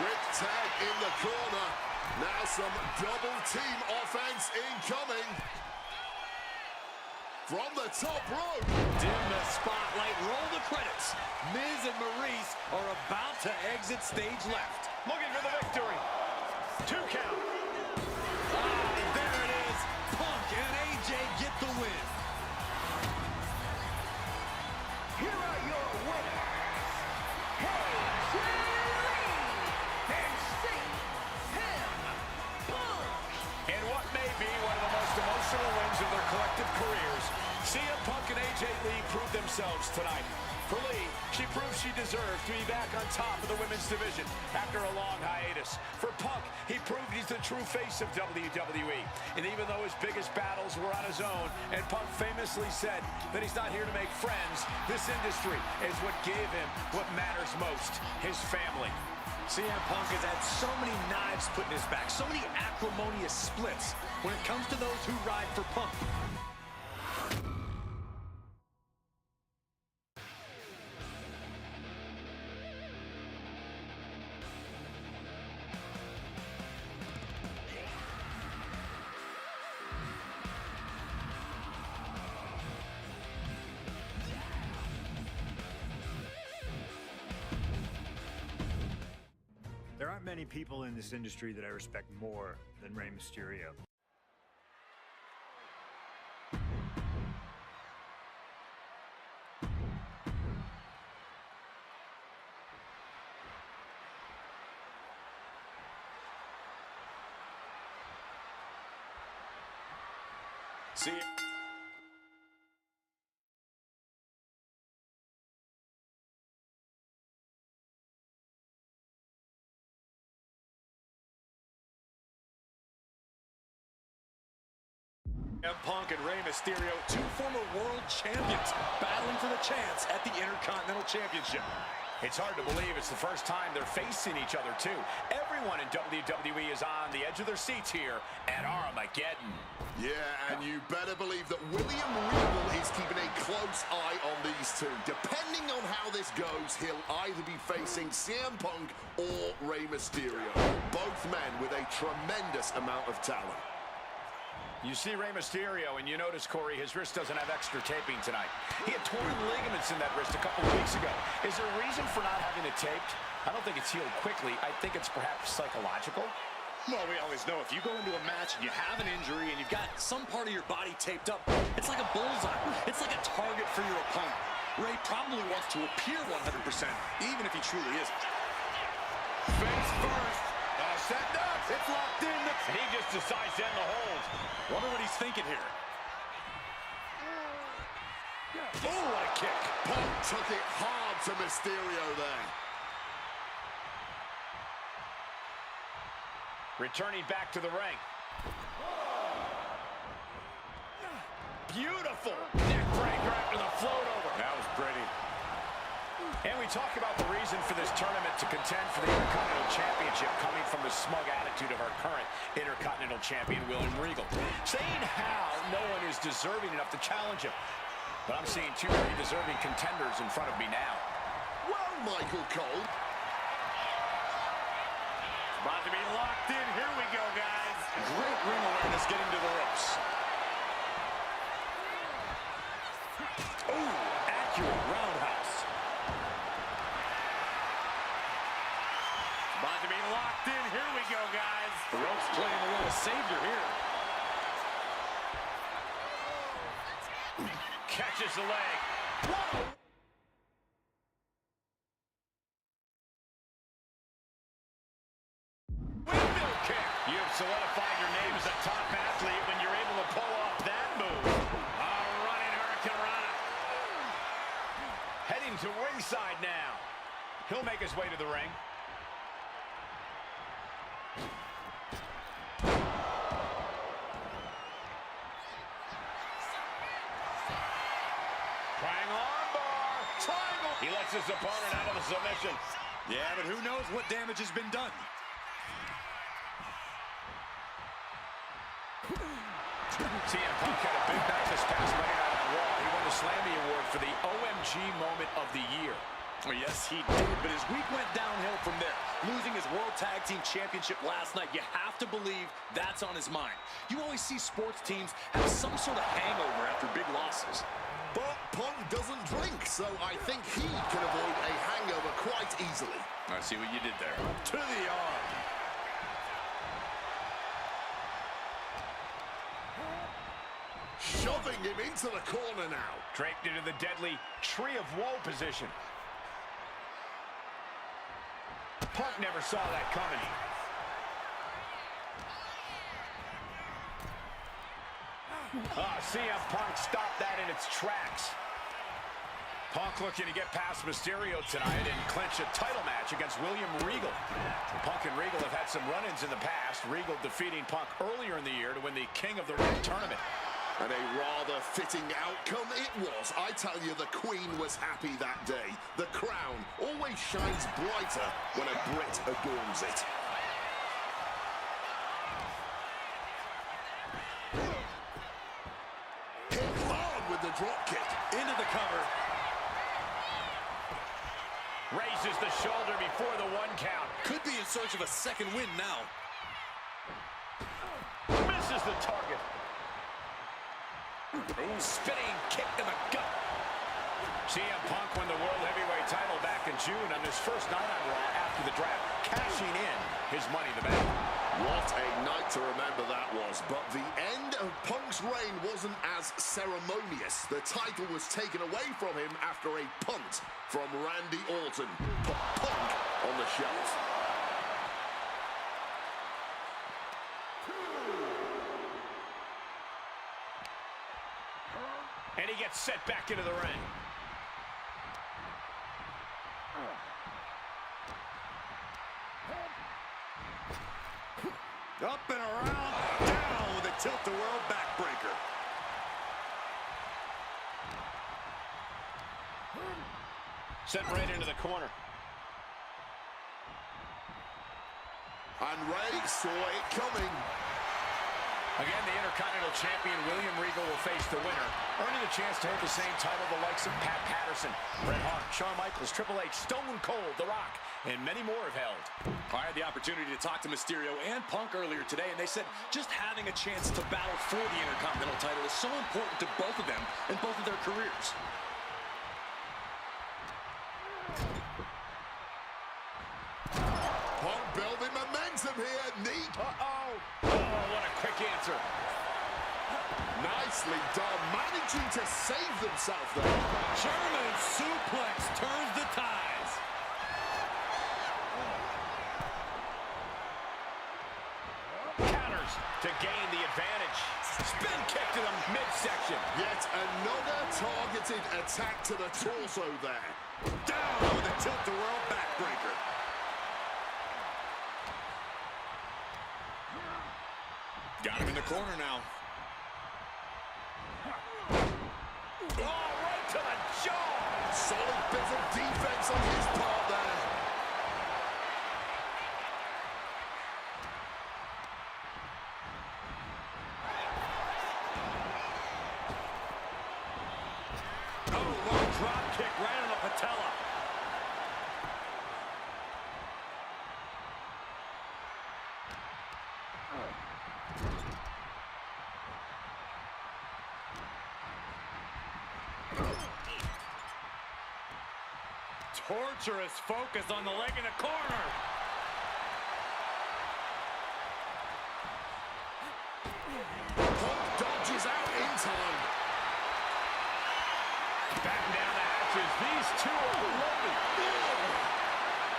Quick tag in the corner. Now some double team offense incoming. From the top rope. Dim the spotlight, roll the credits. Miz and Maurice are about to exit stage left. Looking for the victory. 2 count. There it is. Punk and AJ get the win. Here are your winners, AJ and CM Punk. In what may be one of the most emotional wins of their collective careers, CM Punk and AJ Lee proved themselves tonight. For Lee, she proved she deserves to be back on top of the women's division after a long hiatus. For Punk, he proved he's the true face of WWE. And even though his biggest battles were on his own, and Punk famously said that he's not here to make friends, this industry is what gave him what matters most, his family. CM Punk has had so many knives put in his back, so many acrimonious splits when it comes to those who ride for Punk. There aren't many people in this industry that I respect more than Rey Mysterio. See CM Punk and Rey Mysterio, two former world champions, battling for the chance at the Intercontinental Championship. It's hard to believe it's the first time they're facing each other, too. Everyone in WWE is on the edge of their seats here at Armageddon. Yeah, and you better believe that William Regal is keeping a close eye on these two. Depending on how this goes, he'll either be facing CM Punk or Rey Mysterio. Both men with a tremendous amount of talent. You see Rey Mysterio, and you notice, Corey, his wrist doesn't have extra taping tonight. He had torn ligaments in that wrist a couple of weeks ago. Is there a reason for not having it taped? I don't think it's healed quickly. I think it's perhaps psychological. Well, we always know if you go into a match and you have an injury and you've got some part of your body taped up, it's like a bullseye. It's like a target for your opponent. Ray probably wants to appear 100%, even if he truly isn't. Face first. Set up. It's locked in. And he just decides to end the hold. Wonder what he's thinking here. Oh, what a kick. Punk took it hard to Mysterio there. Returning back to the ring. Beautiful neck breaker after the float over. That was pretty. And we talk about the reason for this tournament to contend for the Intercontinental Championship coming from the smug attitude of our current Intercontinental Champion, William Regal. Saying how no one is deserving enough to challenge him. But I'm seeing two very deserving contenders in front of me now. Well, Michael Cole. About to be locked in. Here we go, guys. Great ring awareness getting to the ropes. Oh, accurate roundhouse. About to be locked in. Here we go, guys. The ropes playing the role of savior here. Catches the leg. Whoa! Windmill kick. You have solidified your name as a top athlete when you're able to pull off that move. A running Hurricane Rana. Heading to ringside now. He'll make his way to the ring. Trying armbar. Triangle. He lets his opponent out of the submission. Yeah, but who knows what damage has been done. CM Punk had a big night this past night out on Raw. He won the Slammy Award for the OMG Moment of the Year. Oh, yes, he did, but his week went downhill from there. Losing his World Tag Team Championship last night, you have to believe that's on his mind. You always see sports teams have some sort of hangover after big losses. But Punk doesn't drink, so I think he can avoid a hangover quite easily. I see what you did there. To the arm. Shoving him into the corner now. Draped into the deadly Tree of Woe position. Punk never saw that coming. CM Punk stopped that in its tracks. Punk looking to get past Mysterio tonight and clinch a title match against William Regal. Punk and Regal have had some run-ins in the past. Regal defeating Punk earlier in the year to win the King of the Ring tournament. And a rather fitting outcome it was. I tell you, the Queen was happy that day. The crown always shines brighter when a Brit adorns it. Hit hard with the drop kick. Into the cover. Raises the shoulder before the 1 count. Could be in search of a second win now. Misses the target. Spinning kick to the gut. CM Punk won the World Heavyweight title back in June on his first night on Raw after the draft, cashing in his Money in the Bank. What a night to remember that was. But the end of Punk's reign wasn't as ceremonious. The title was taken away from him after a punt from Randy Orton. Put Punk on the shelf. And he gets set back into the ring. Up and around, down with a tilt-the-world backbreaker. Sent right into the corner. And Ray saw it coming. Again, the Intercontinental Champion William Regal will face the winner, earning a chance to hold the same title the likes of Pat Patterson, Bret Hart, Shawn Michaels, Triple H, Stone Cold, The Rock, and many more have held. I had the opportunity to talk to Mysterio and Punk earlier today, and they said just having a chance to battle for the Intercontinental title is so important to both of them and both of their careers. Punk building momentum here. Knee. Uh-oh. Oh, what a quick answer. Nicely done. Managing to save themselves there. German suplex turns the tides. Counters. to gain the advantage. Spin kick to the midsection. Yet another targeted attack to the torso there. Down with a tilt-the-world backbreaker. Got him in the corner now. Oh, right to the jaw. Solid bit of defense on his part there. Oh, long drop kick right on the patella. Torturous focus on the leg in the corner. Punk dodges out in time. Back down the hatches. These two are loaded.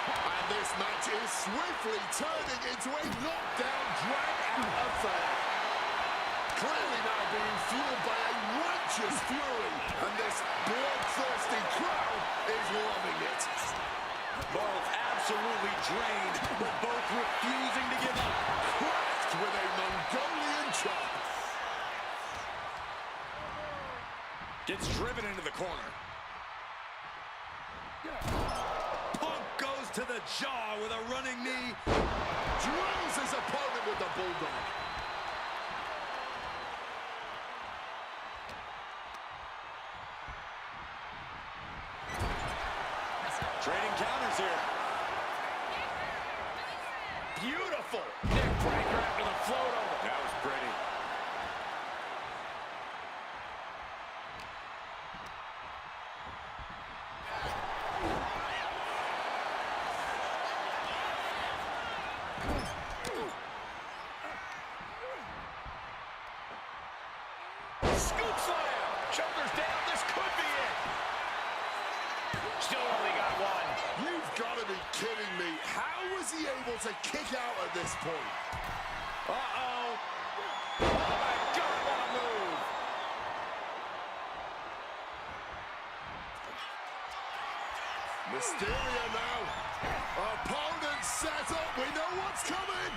And this match is swiftly turning into a knockdown, drag-out affair. Clearly now being fueled by a righteous fury, and this bloodthirsty crowd is loving it. Both absolutely drained, but both refusing to give up. Cracked with a Mongolian chop. Gets driven into the corner. Punk goes to the jaw with a running knee. Drills his opponent with the bulldog. Trading counters here. Beautiful neck breaker after the float over. That was pretty. Scoop slam. Shoulders down. This could be it. Still only got one. You've got to be kidding me. How was he able to kick out at this point? Uh-oh. Oh, my God, what a move. Mysterio now. Opponent set up. We know what's coming.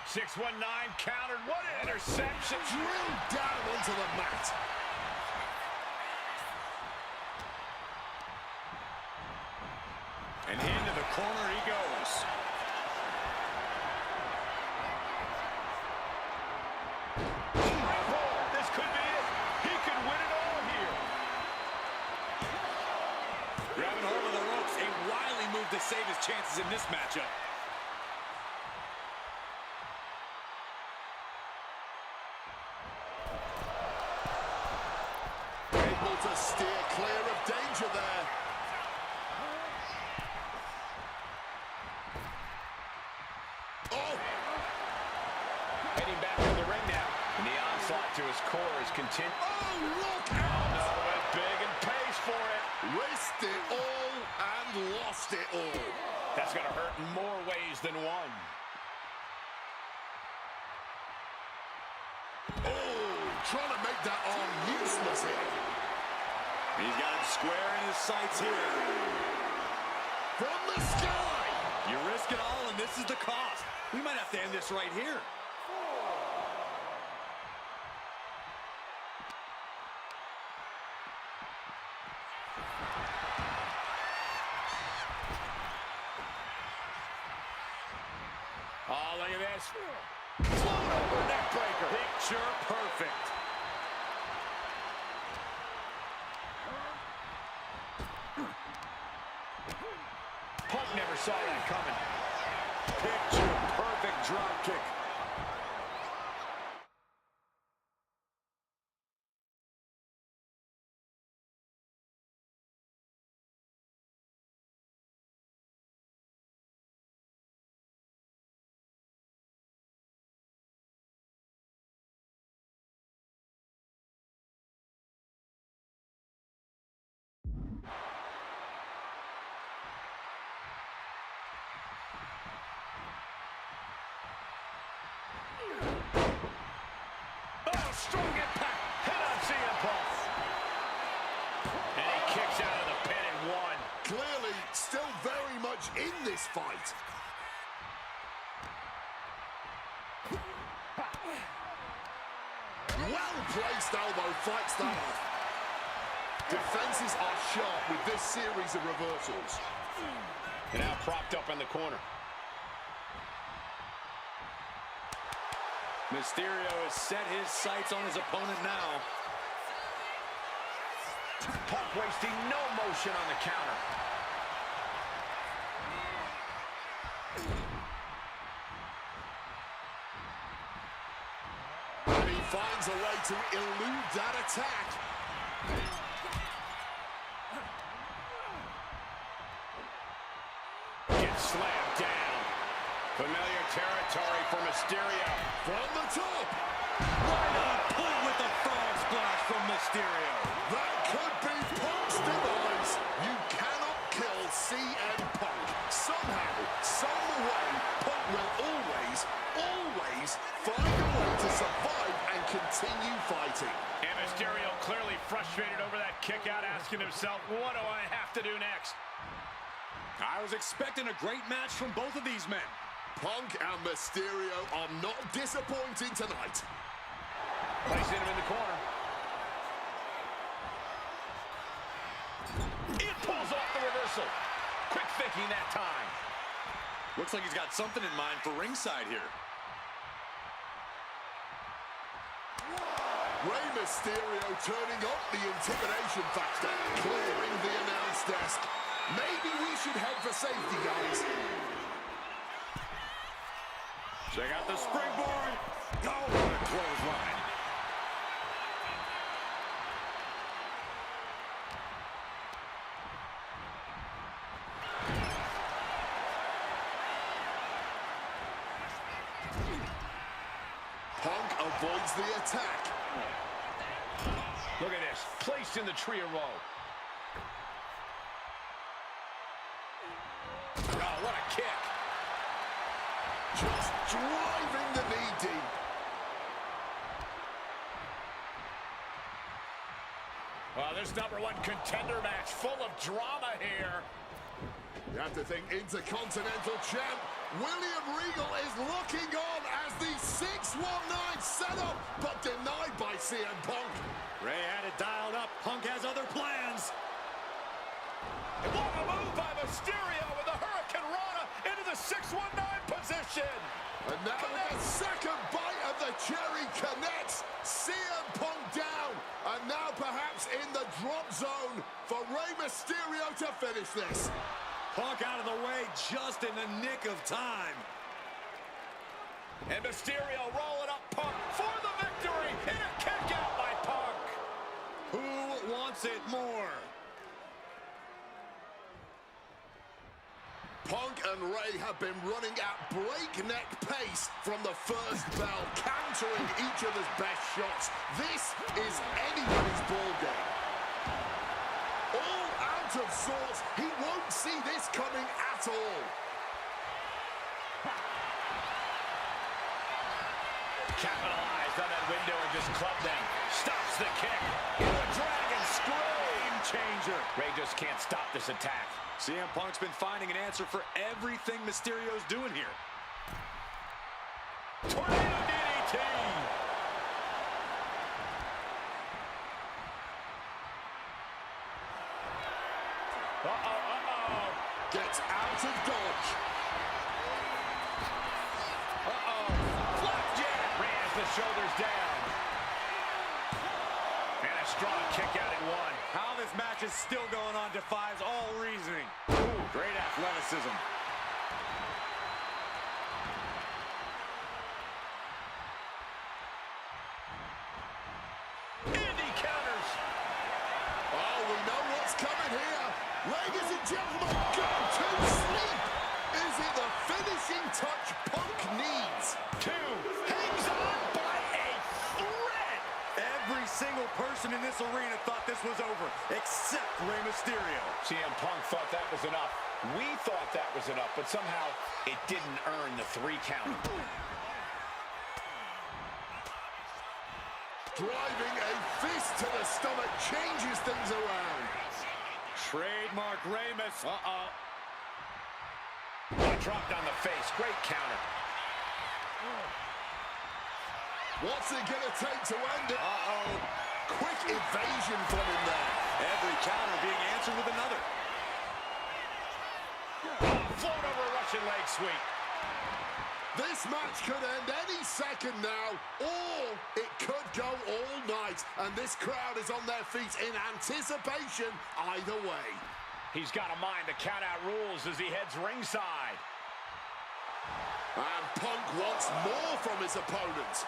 619 countered. What an interception. Drilled down onto the mat. And into the corner he goes. This could be it. He could win it all here. Grabbing hold of the ropes, a wily move to save his chances in this matchup. Able to steer clear of danger there. Oh! Heading back to the ring now. And the onslaught to his core is continuing. Oh, look out! No, went big and pays for it. Risked it all and lost it all. That's going to hurt in more ways than one. Oh, trying to make that arm useless here. He's got him square in his sights here. From the sky! You risk it all, and this is the cost. We might have to end this right here. Oh, look at this. Float over neck breaker. Picture perfect. Punk never saw that coming. Picture perfect drop kick. fight. Well-placed elbow fights that off. Defenses are sharp with this series of reversals. And now propped up in the corner. Mysterio has set his sights on his opponent now. Punk wasting no motion on the counter. And he finds a way to elude that attack. Gets slammed down. Familiar territory for Mysterio. From the top. Right on point with the frog splash from Mysterio. That could be Punk's demise. You cannot kill CM Punk. Somehow, some way, Punk will always find a way to survive and continue fighting. And Mysterio clearly frustrated over that kick out, asking himself, what do I have to do next? I was expecting a great match from both of these men. Punk and Mysterio are not disappointing tonight. Placing him in the corner. It pulls off the reversal. Quick thinking that time. Looks like he's got something in mind for ringside here. Rey Mysterio turning up the intimidation factor, clearing the announce desk. Maybe we should head for safety, guys. Check out the springboard. Oh, what a clothesline. Punk avoids the attack. Look at this. Placed in the trio roll. Oh, what a kick. Just driving the knee deep. Well, this #1 contender match full of drama here. You have to think Intercontinental Champ William Regal is looking on as the 619 setup, but denied by CM Punk. Rey had it dialed up. Punk has other plans. What a move by Mysterio with a Hurricane Rana into the 619 position. And now the second bite of the cherry connects. CM Punk down. And now perhaps in the drop zone for Rey Mysterio to finish this. Punk out of the way just in the nick of time. And Mysterio rolling up Punk for the victory in a kick out by Punk. Who wants it more? Punk and Rey have been running at breakneck pace from the first bell, countering each other's best shots. This is anybody's ballgame. All out of sorts, he won't see this coming at all. Capitalized on that window and just clubbed them. Stops the kick. The Dragon Scream changer. Rey just can't stop this attack. CM Punk's been finding an answer for everything Mysterio's doing here. Tornado DDT. Gets out of dodge. Flapjack. Rey has the shoulders down. And a strong kick out at one. How this match is still going on defies all reasoning. Ooh, great athleticism. Indy counters. Oh, we know what's coming here. Ladies and gentlemen, go to sleep. Is it the finishing touch Punk needs? Two. Hangs on by a thread. Every single person in this arena thought this was over, except Rey Mysterio. CM Punk thought that was enough. We thought that was enough, but somehow it didn't earn the 3 count. Driving a fist to the stomach changes things around. Trademark Rey Mysterio. What dropped on the face. Great counter. What's it going to take to end it? Uh-oh. Quick evasion from him there. Every counter being answered with another. Float over Russian leg sweep. This match could end any second now, or it could go all night. And this crowd is on their feet in anticipation either way. He's got a mind to count out rules as he heads ringside. And Punk wants more from his opponent.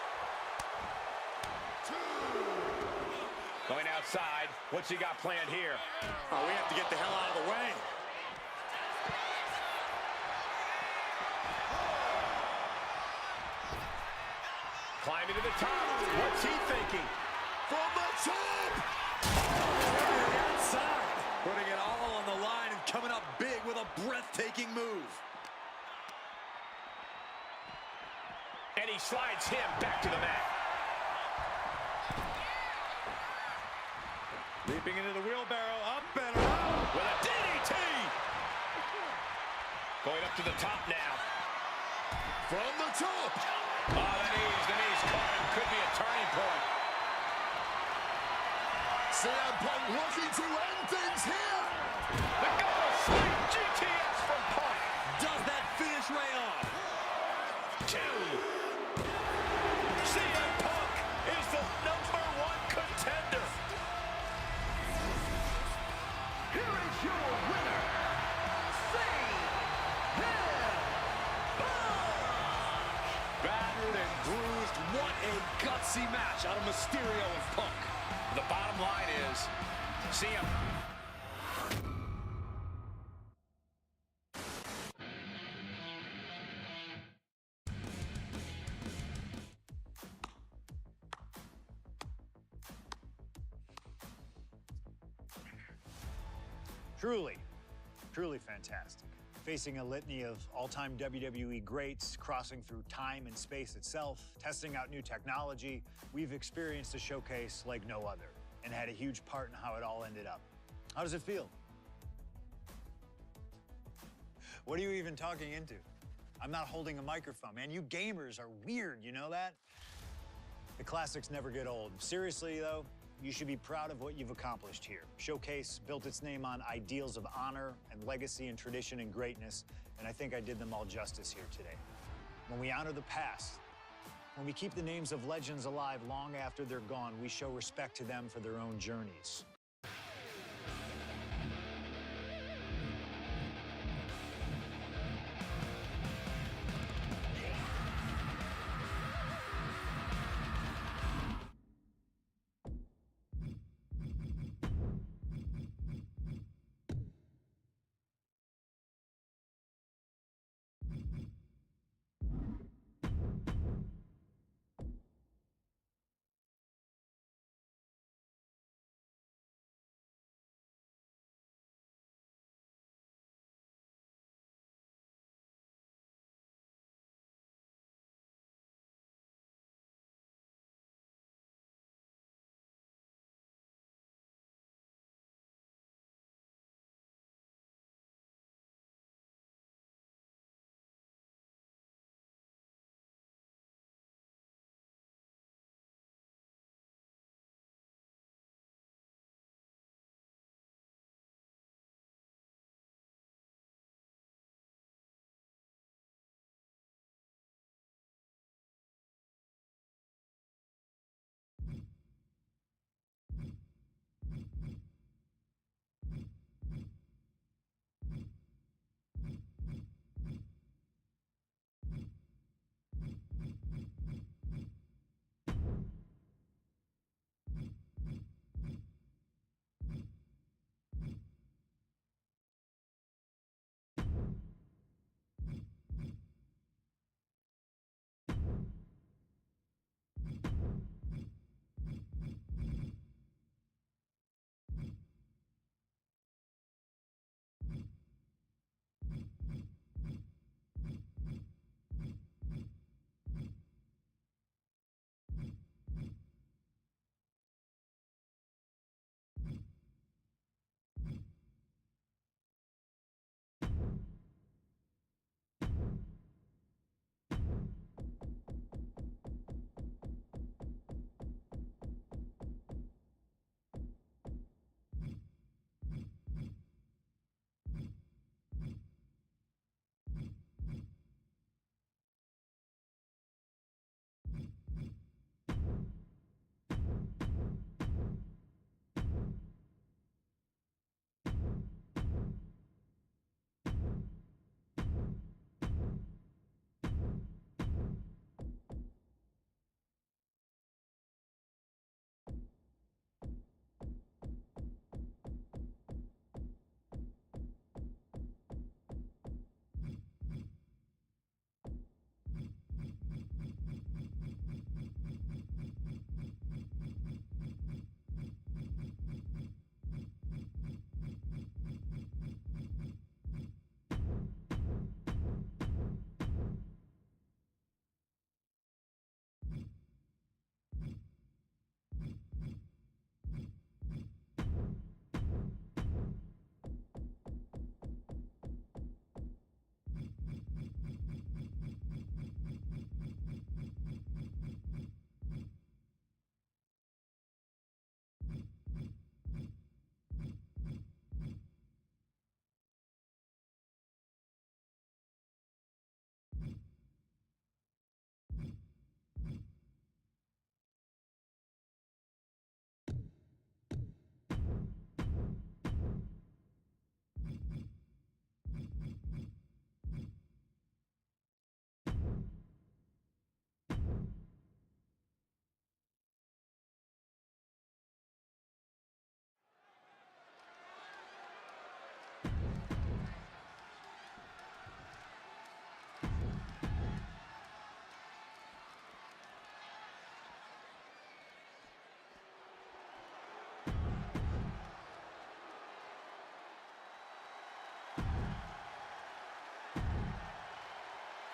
Going outside. What's he got planned here? Oh, we have to get the hell out of the way. Climbing to the top. What's he thinking? From the top! Outside. Putting it all on the line and coming up big with a breathtaking move. And he slides him back to the mat. Leaping into the wheelbarrow, up and around. With a DDT! Going up to the top now. From the top! Oh, the knees caught him. Could be a turning point. CM Punk looking to end things here! The go to sleep GTS from Punk. Does that finish Rey off? 2. CM Punk is the #1 contender. Here is your winner, Battered and bruised. What a gutsy match out of Mysterio and Punk. The bottom line is, CM. Truly fantastic. Facing a litany of all-time WWE greats, crossing through time and space itself, testing out new technology, we've experienced a showcase like no other and had a huge part in how it all ended up. How does it feel? What are you even talking into? I'm not holding a microphone, man. You gamers are weird, you know that? The classics never get old. Seriously, though, you should be proud of what you've accomplished here. Showcase built its name on ideals of honor and legacy and tradition and greatness, and I think I did them all justice here today. When we honor the past, when we keep the names of legends alive long after they're gone, we show respect to them for their own journeys.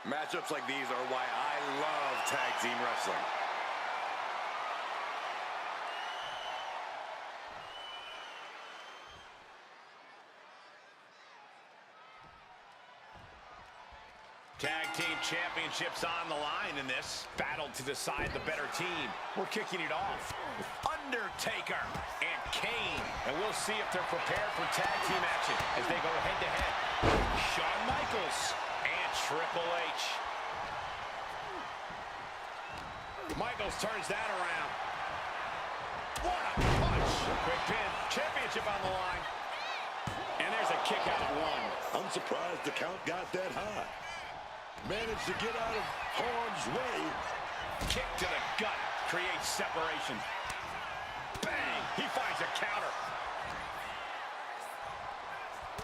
Matchups like these are why I love tag team wrestling. Tag team championships on the line in this battle to decide the better team. We're kicking it off. Undertaker and Kane. And we'll see if they're prepared for tag team action as they go head-to-head. Shawn Michaels and Triple H. Michaels turns that around. What a punch. Quick pin. Championship on the line. And there's a kick out at one. I'm surprised the count got that high. Managed to get out of harm's way. Kick to the gut creates separation. Bang! He finds a counter.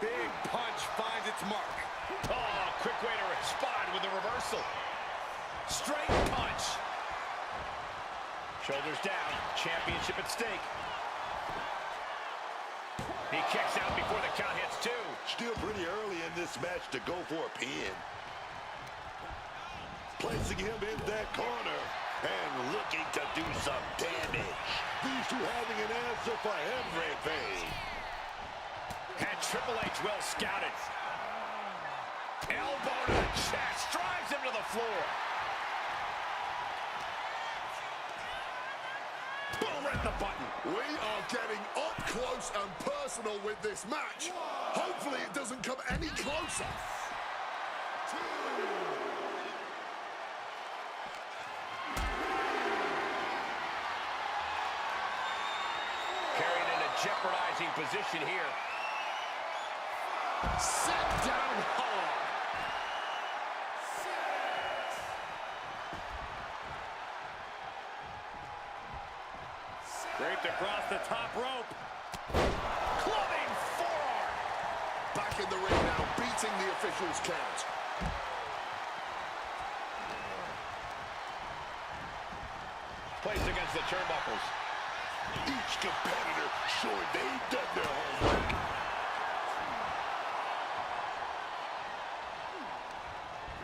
Big punch finds its mark. Oh, quick way to respond with a reversal. Straight punch. Shoulders down. Championship at stake. He kicks out before the count hits two. Still pretty early in this match to go for a pin. Placing him in that corner and looking to do some damage. These two having an answer for everything. And Triple H well scouted. Elbow to the chest, drives him to the floor. Boom, right in the button. We are getting up close and personal with this match. Hopefully it doesn't come any closer. Carried in a jeopardizing position here. Set down hard. Draped across the top rope. Clubbing forearm. Back in the ring now, beating the official's count. Placed against the turnbuckles. Each competitor showing they've done their homework.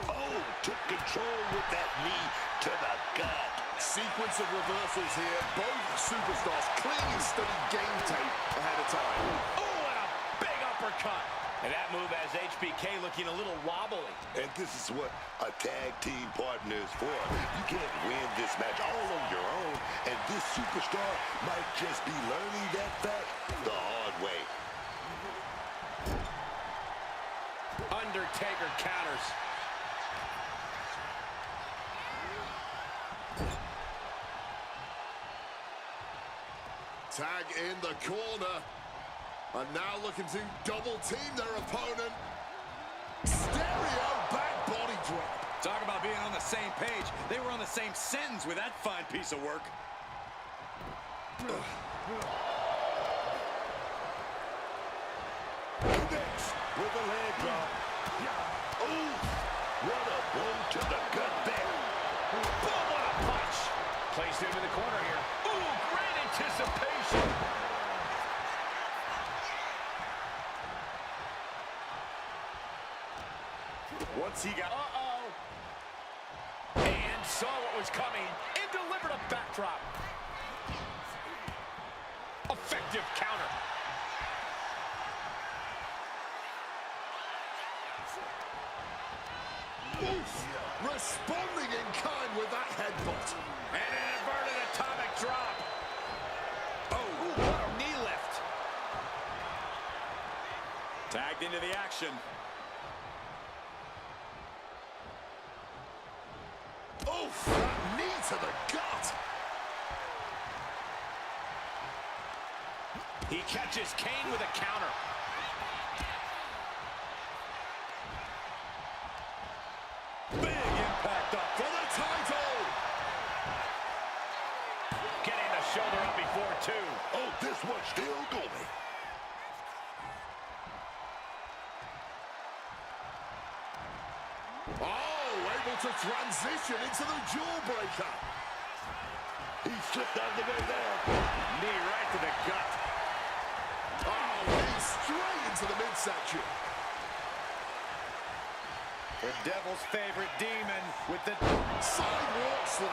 Oh, took control with that knee to the gut. Sequence of reversals here. Both superstars clean and study game tape ahead of time. Oh, and a big uppercut. And that move has HBK looking a little wobbly. And this is what a tag team partner is for. You can't win this match all on your own, and this superstar might just be learning that fact the hard way. Undertaker counters. Tag in the corner. And now looking to double team their opponent. Stereo back body drop. Talk about being on the same page. They were on the same sentence with that fine piece of work. Connects with a leg drop. Oh, what a blow to the gut there. Boom, what a punch. Placed him in the corner here. Ooh, great anticipation. Once he got... And saw what was coming and delivered a backdrop. Effective counter. Oof. Responding in kind with that headbutt. And an inverted atomic drop. Oh, what a knee lift. Tagged into the action. Oof, that knee to the gut. He catches Kane with a counter. Big impact up for the title. Getting the shoulder up before two. Oh, this one's still going. Oh, able to transition into the jawbreaker. He slipped out of the way there. Knee right to the gut. Oh, knee straight into the midsection. The Devil's favorite demon with the sidewalk slam.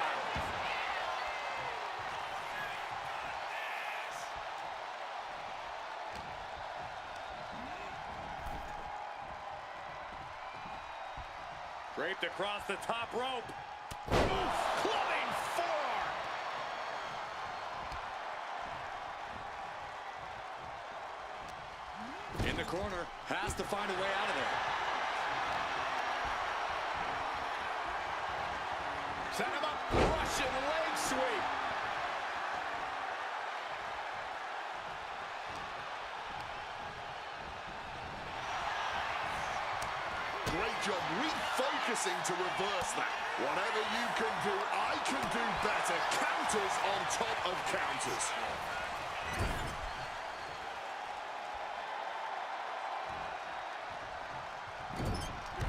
Draped across the top rope. Clubbing forearm. In the corner, has to find a way out of there. set him up. Russian leg sweep. Great job refocusing to reverse that. Whatever you can do, I can do better. Counters on top of counters.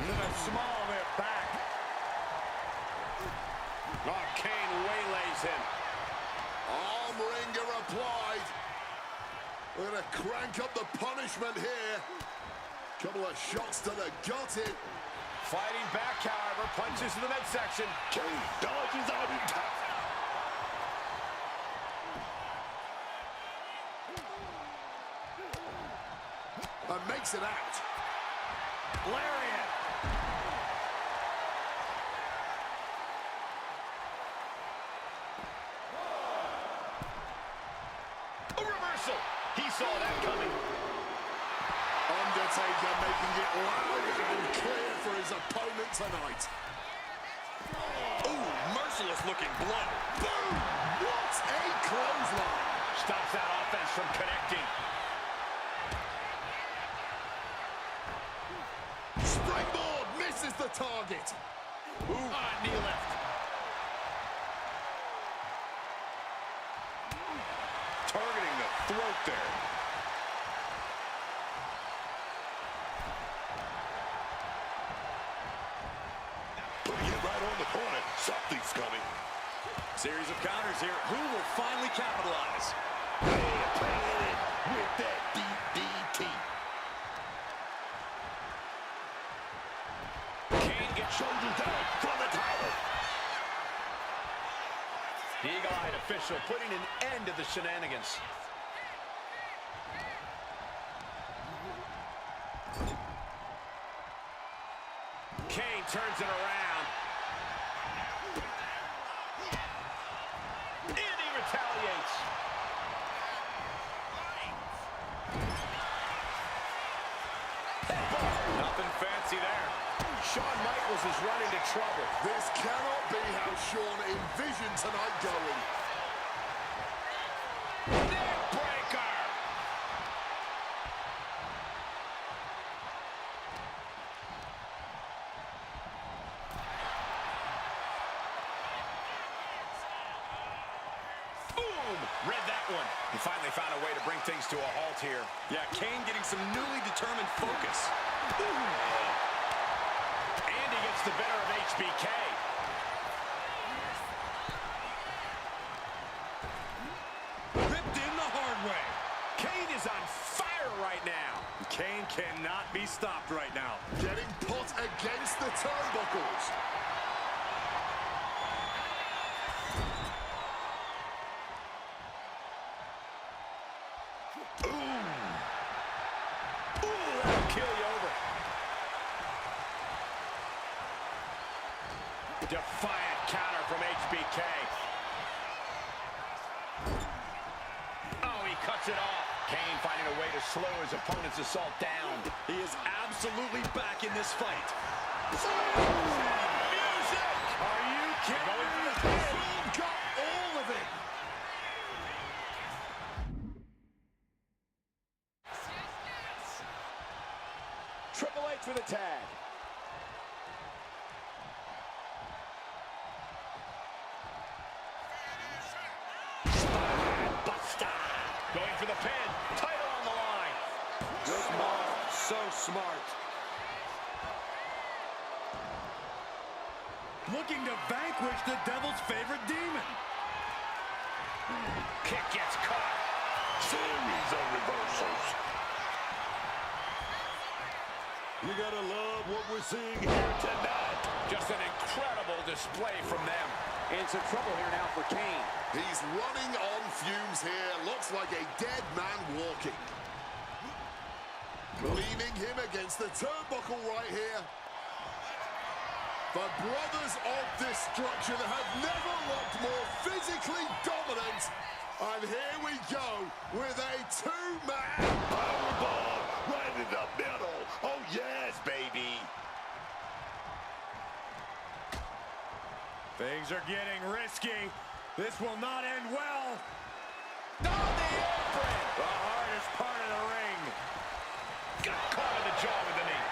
Look at small of it back. Oh, Kane waylays him. Arm wringer applied. We're going to crank up the punishment here. Couple of shots to the gut here. Fighting back, however, punches to the midsection. Kane dodges out in time. And makes it out. Lariat. A reversal. He saw that coming. Undertaker making it loud and clear for his opponent tonight. Ooh, merciless looking blow. Boom! What a clothesline. Stops that offense from connecting. Springboard misses the target. Ooh. Knee lift. Targeting the throat there. Putting it right on the corner. Something's coming. Series of counters here. Who will finally capitalize? With that DDT. Kane gets shoulders down for the title. The eagle-eyed official putting an end to the shenanigans. Kane turns it around. And he retaliates. Nothing fancy there. Shawn Michaels is running to trouble. This cannot be how Shawn envisioned tonight going. Neck breaker. Boom! Read that one. He finally found a way to bring things to a halt here. Yeah, Kane getting some newly determined focus. And he gets the better of HBK. Ripped in the hard way. Kane is on fire right now. Kane cannot be stopped right now. Getting put against the turnbuckles. Ooh, that'll kill you over. Defiant counter from HBK. Oh, he cuts it off. Kane finding a way to slow his opponent's assault down. He is absolutely back in this fight. Music! Are you kidding me? Shawn got all of it. Triple H with a tag. Buster. Going for the pin. Title on the line. Smart, so smart. Looking to vanquish the Devil's favorite demon. Kick gets caught. Series of reversals. You gotta love what we're seeing here tonight. Just an incredible display from them. In some trouble here now for Kane. He's running on fumes here. Looks like a dead man walking. Leaning him against the turnbuckle right here. The Brothers of Destruction have never looked more physically dominant. And here we go with a two-man Powerbomb right in the middle. Oh, yes, baby. Things are getting risky. This will not end well. On the apron. The hardest part of the ring. Got caught in the jaw with the knee.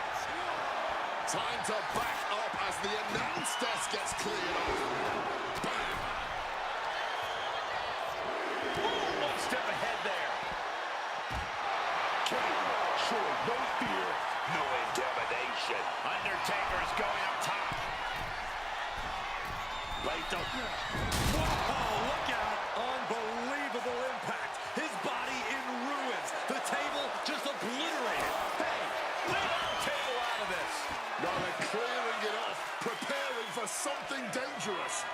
Time to back up as the announce desk gets cleared off. Bam! One step ahead there. Kane, showing no fear, no intimidation. Undertaker's going up top. Right up. Whoa, look out. Unbelievable impact. His body in ruins. The table just obliterated. Hey, leave the table out of this. Now they're clearing it off, preparing for something dangerous.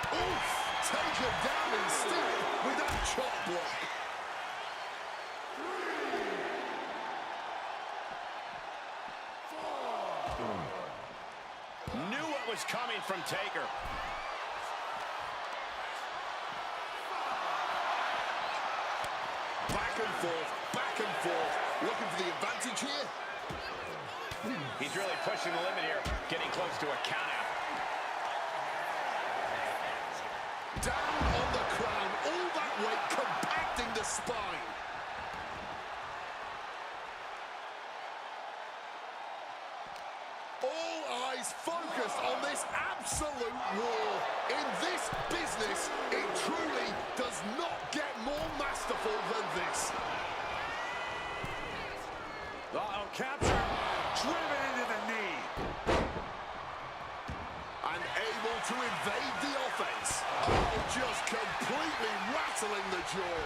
Oof! Taken down instead with that chop block. Knew what was coming from Taker. Back and forth. Looking for the advantage here. He's really pushing the limit here, getting close to a countout. Down on the crown, all that weight compacting the spine. All eyes focused on this absolute war. In this business, it truly does not get more masterful than this. Uh-oh, capture. Driven into the knee. And able to evade the offense. Oh, just completely rattling the jaw.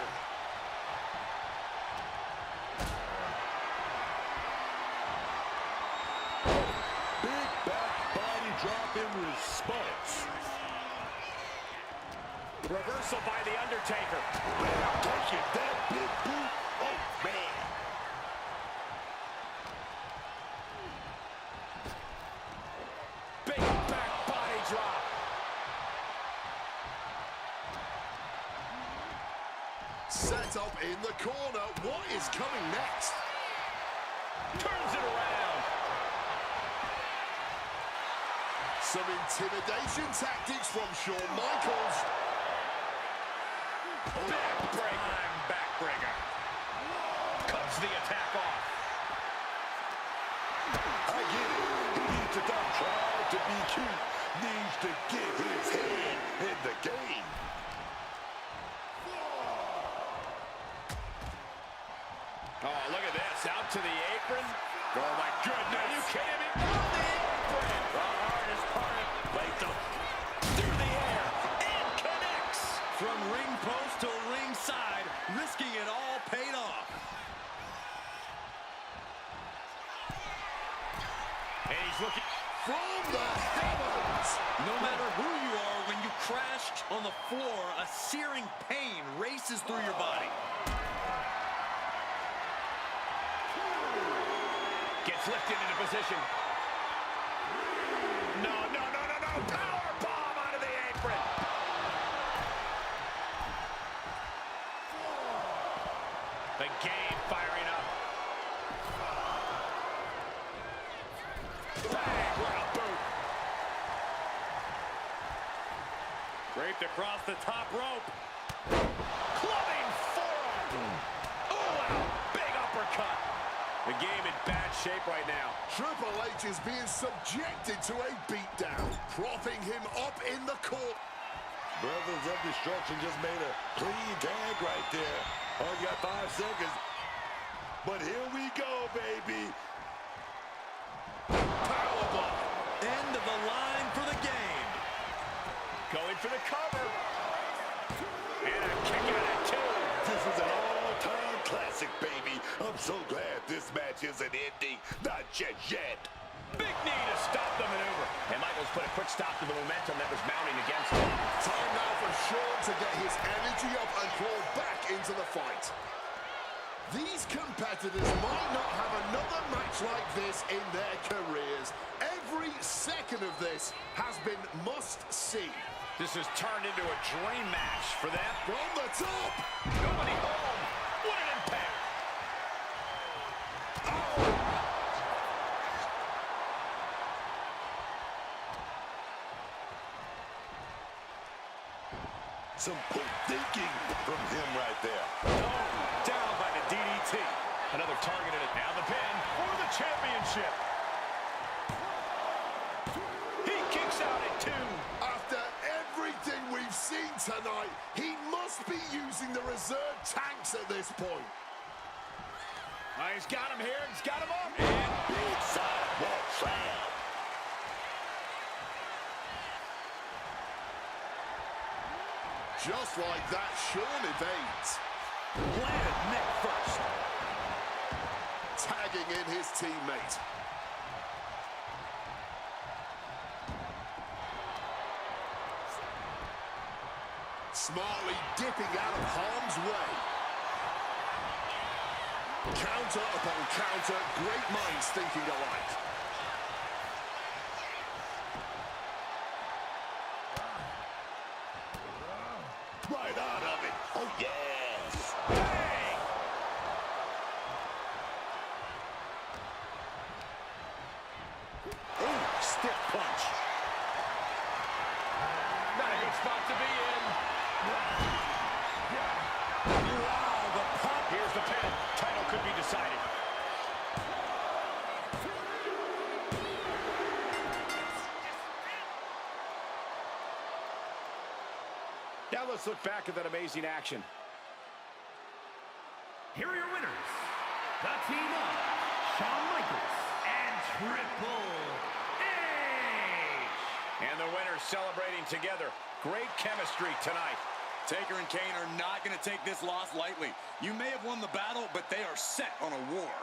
Big back body drop in response. Reversal by The Undertaker. Man, take it, that big boot. Oh, man. Big back body drop. Set up in the corner. What is coming next? Turns it around. Some intimidation tactics from Shawn Michaels. Backbreaker. Cuts the attack off. I get it. He needs to stop trying to be cute. Needs to get his head in the game. Oh, look at this. Out to the apron. Oh, my goodness. Are you kidding me? On the apron. The hardest part of Latham. Through the air. And connects. From ring post to ringside, risking it all paid off. And he's looking. From the heavens. No matter who you are, when you crash on the floor, a searing pain races through your body. Gets lifted into position. No. Power bomb out of the apron. The game firing up. Bang, what a boot. Draped across the top rope. Clubbing forearm. Oh, wow. Big uppercut. The game in bad shape right now. Triple H is being subjected to a beatdown, propping him up in the court. Brothers of Destruction just made a clean tag right there. Oh, you got 5 seconds. But here we go, baby. Powerbomb. End of the line for the game. Going for the cover. And a kick out at 2. This is an all-time classic, baby. I'm so glad this match isn't ending. Not just yet. Big knee to stop the maneuver. And Michaels put a quick stop to the momentum that was mounting against him. Time now for Shawn to get his energy up and claw back into the fight. These competitors might not have another match like this in their careers. Every second of this has been must-see. This has turned into a dream match for them. From the top! Nobody home. What an impact. Some quick thinking from him right there. Down by the DDT. Another targeted it. Now the pin for the championship. He kicks out at 2. After everything we've seen tonight, he must be using the reserve tanks at this point. He's got him here. He's got him up. And big sidewalk slam. Just like that, Shawn evades. Planted neck first. Tagging in his teammate. Smartly dipping out of harm's way. Counter upon counter, great minds thinking alike. Right out of it. Oh, yes. Bang! Ooh, stiff punch. Not a good spot to be in. Wow, the pump. Here's the pin. Title could be decided. Now let's look back at that amazing action. Here are your winners, the team of Shawn Michaels and Triple H. And the winners celebrating together. Great chemistry tonight. Taker and Kane are not going to take this loss lightly. You may have won the battle, but they are set on a war.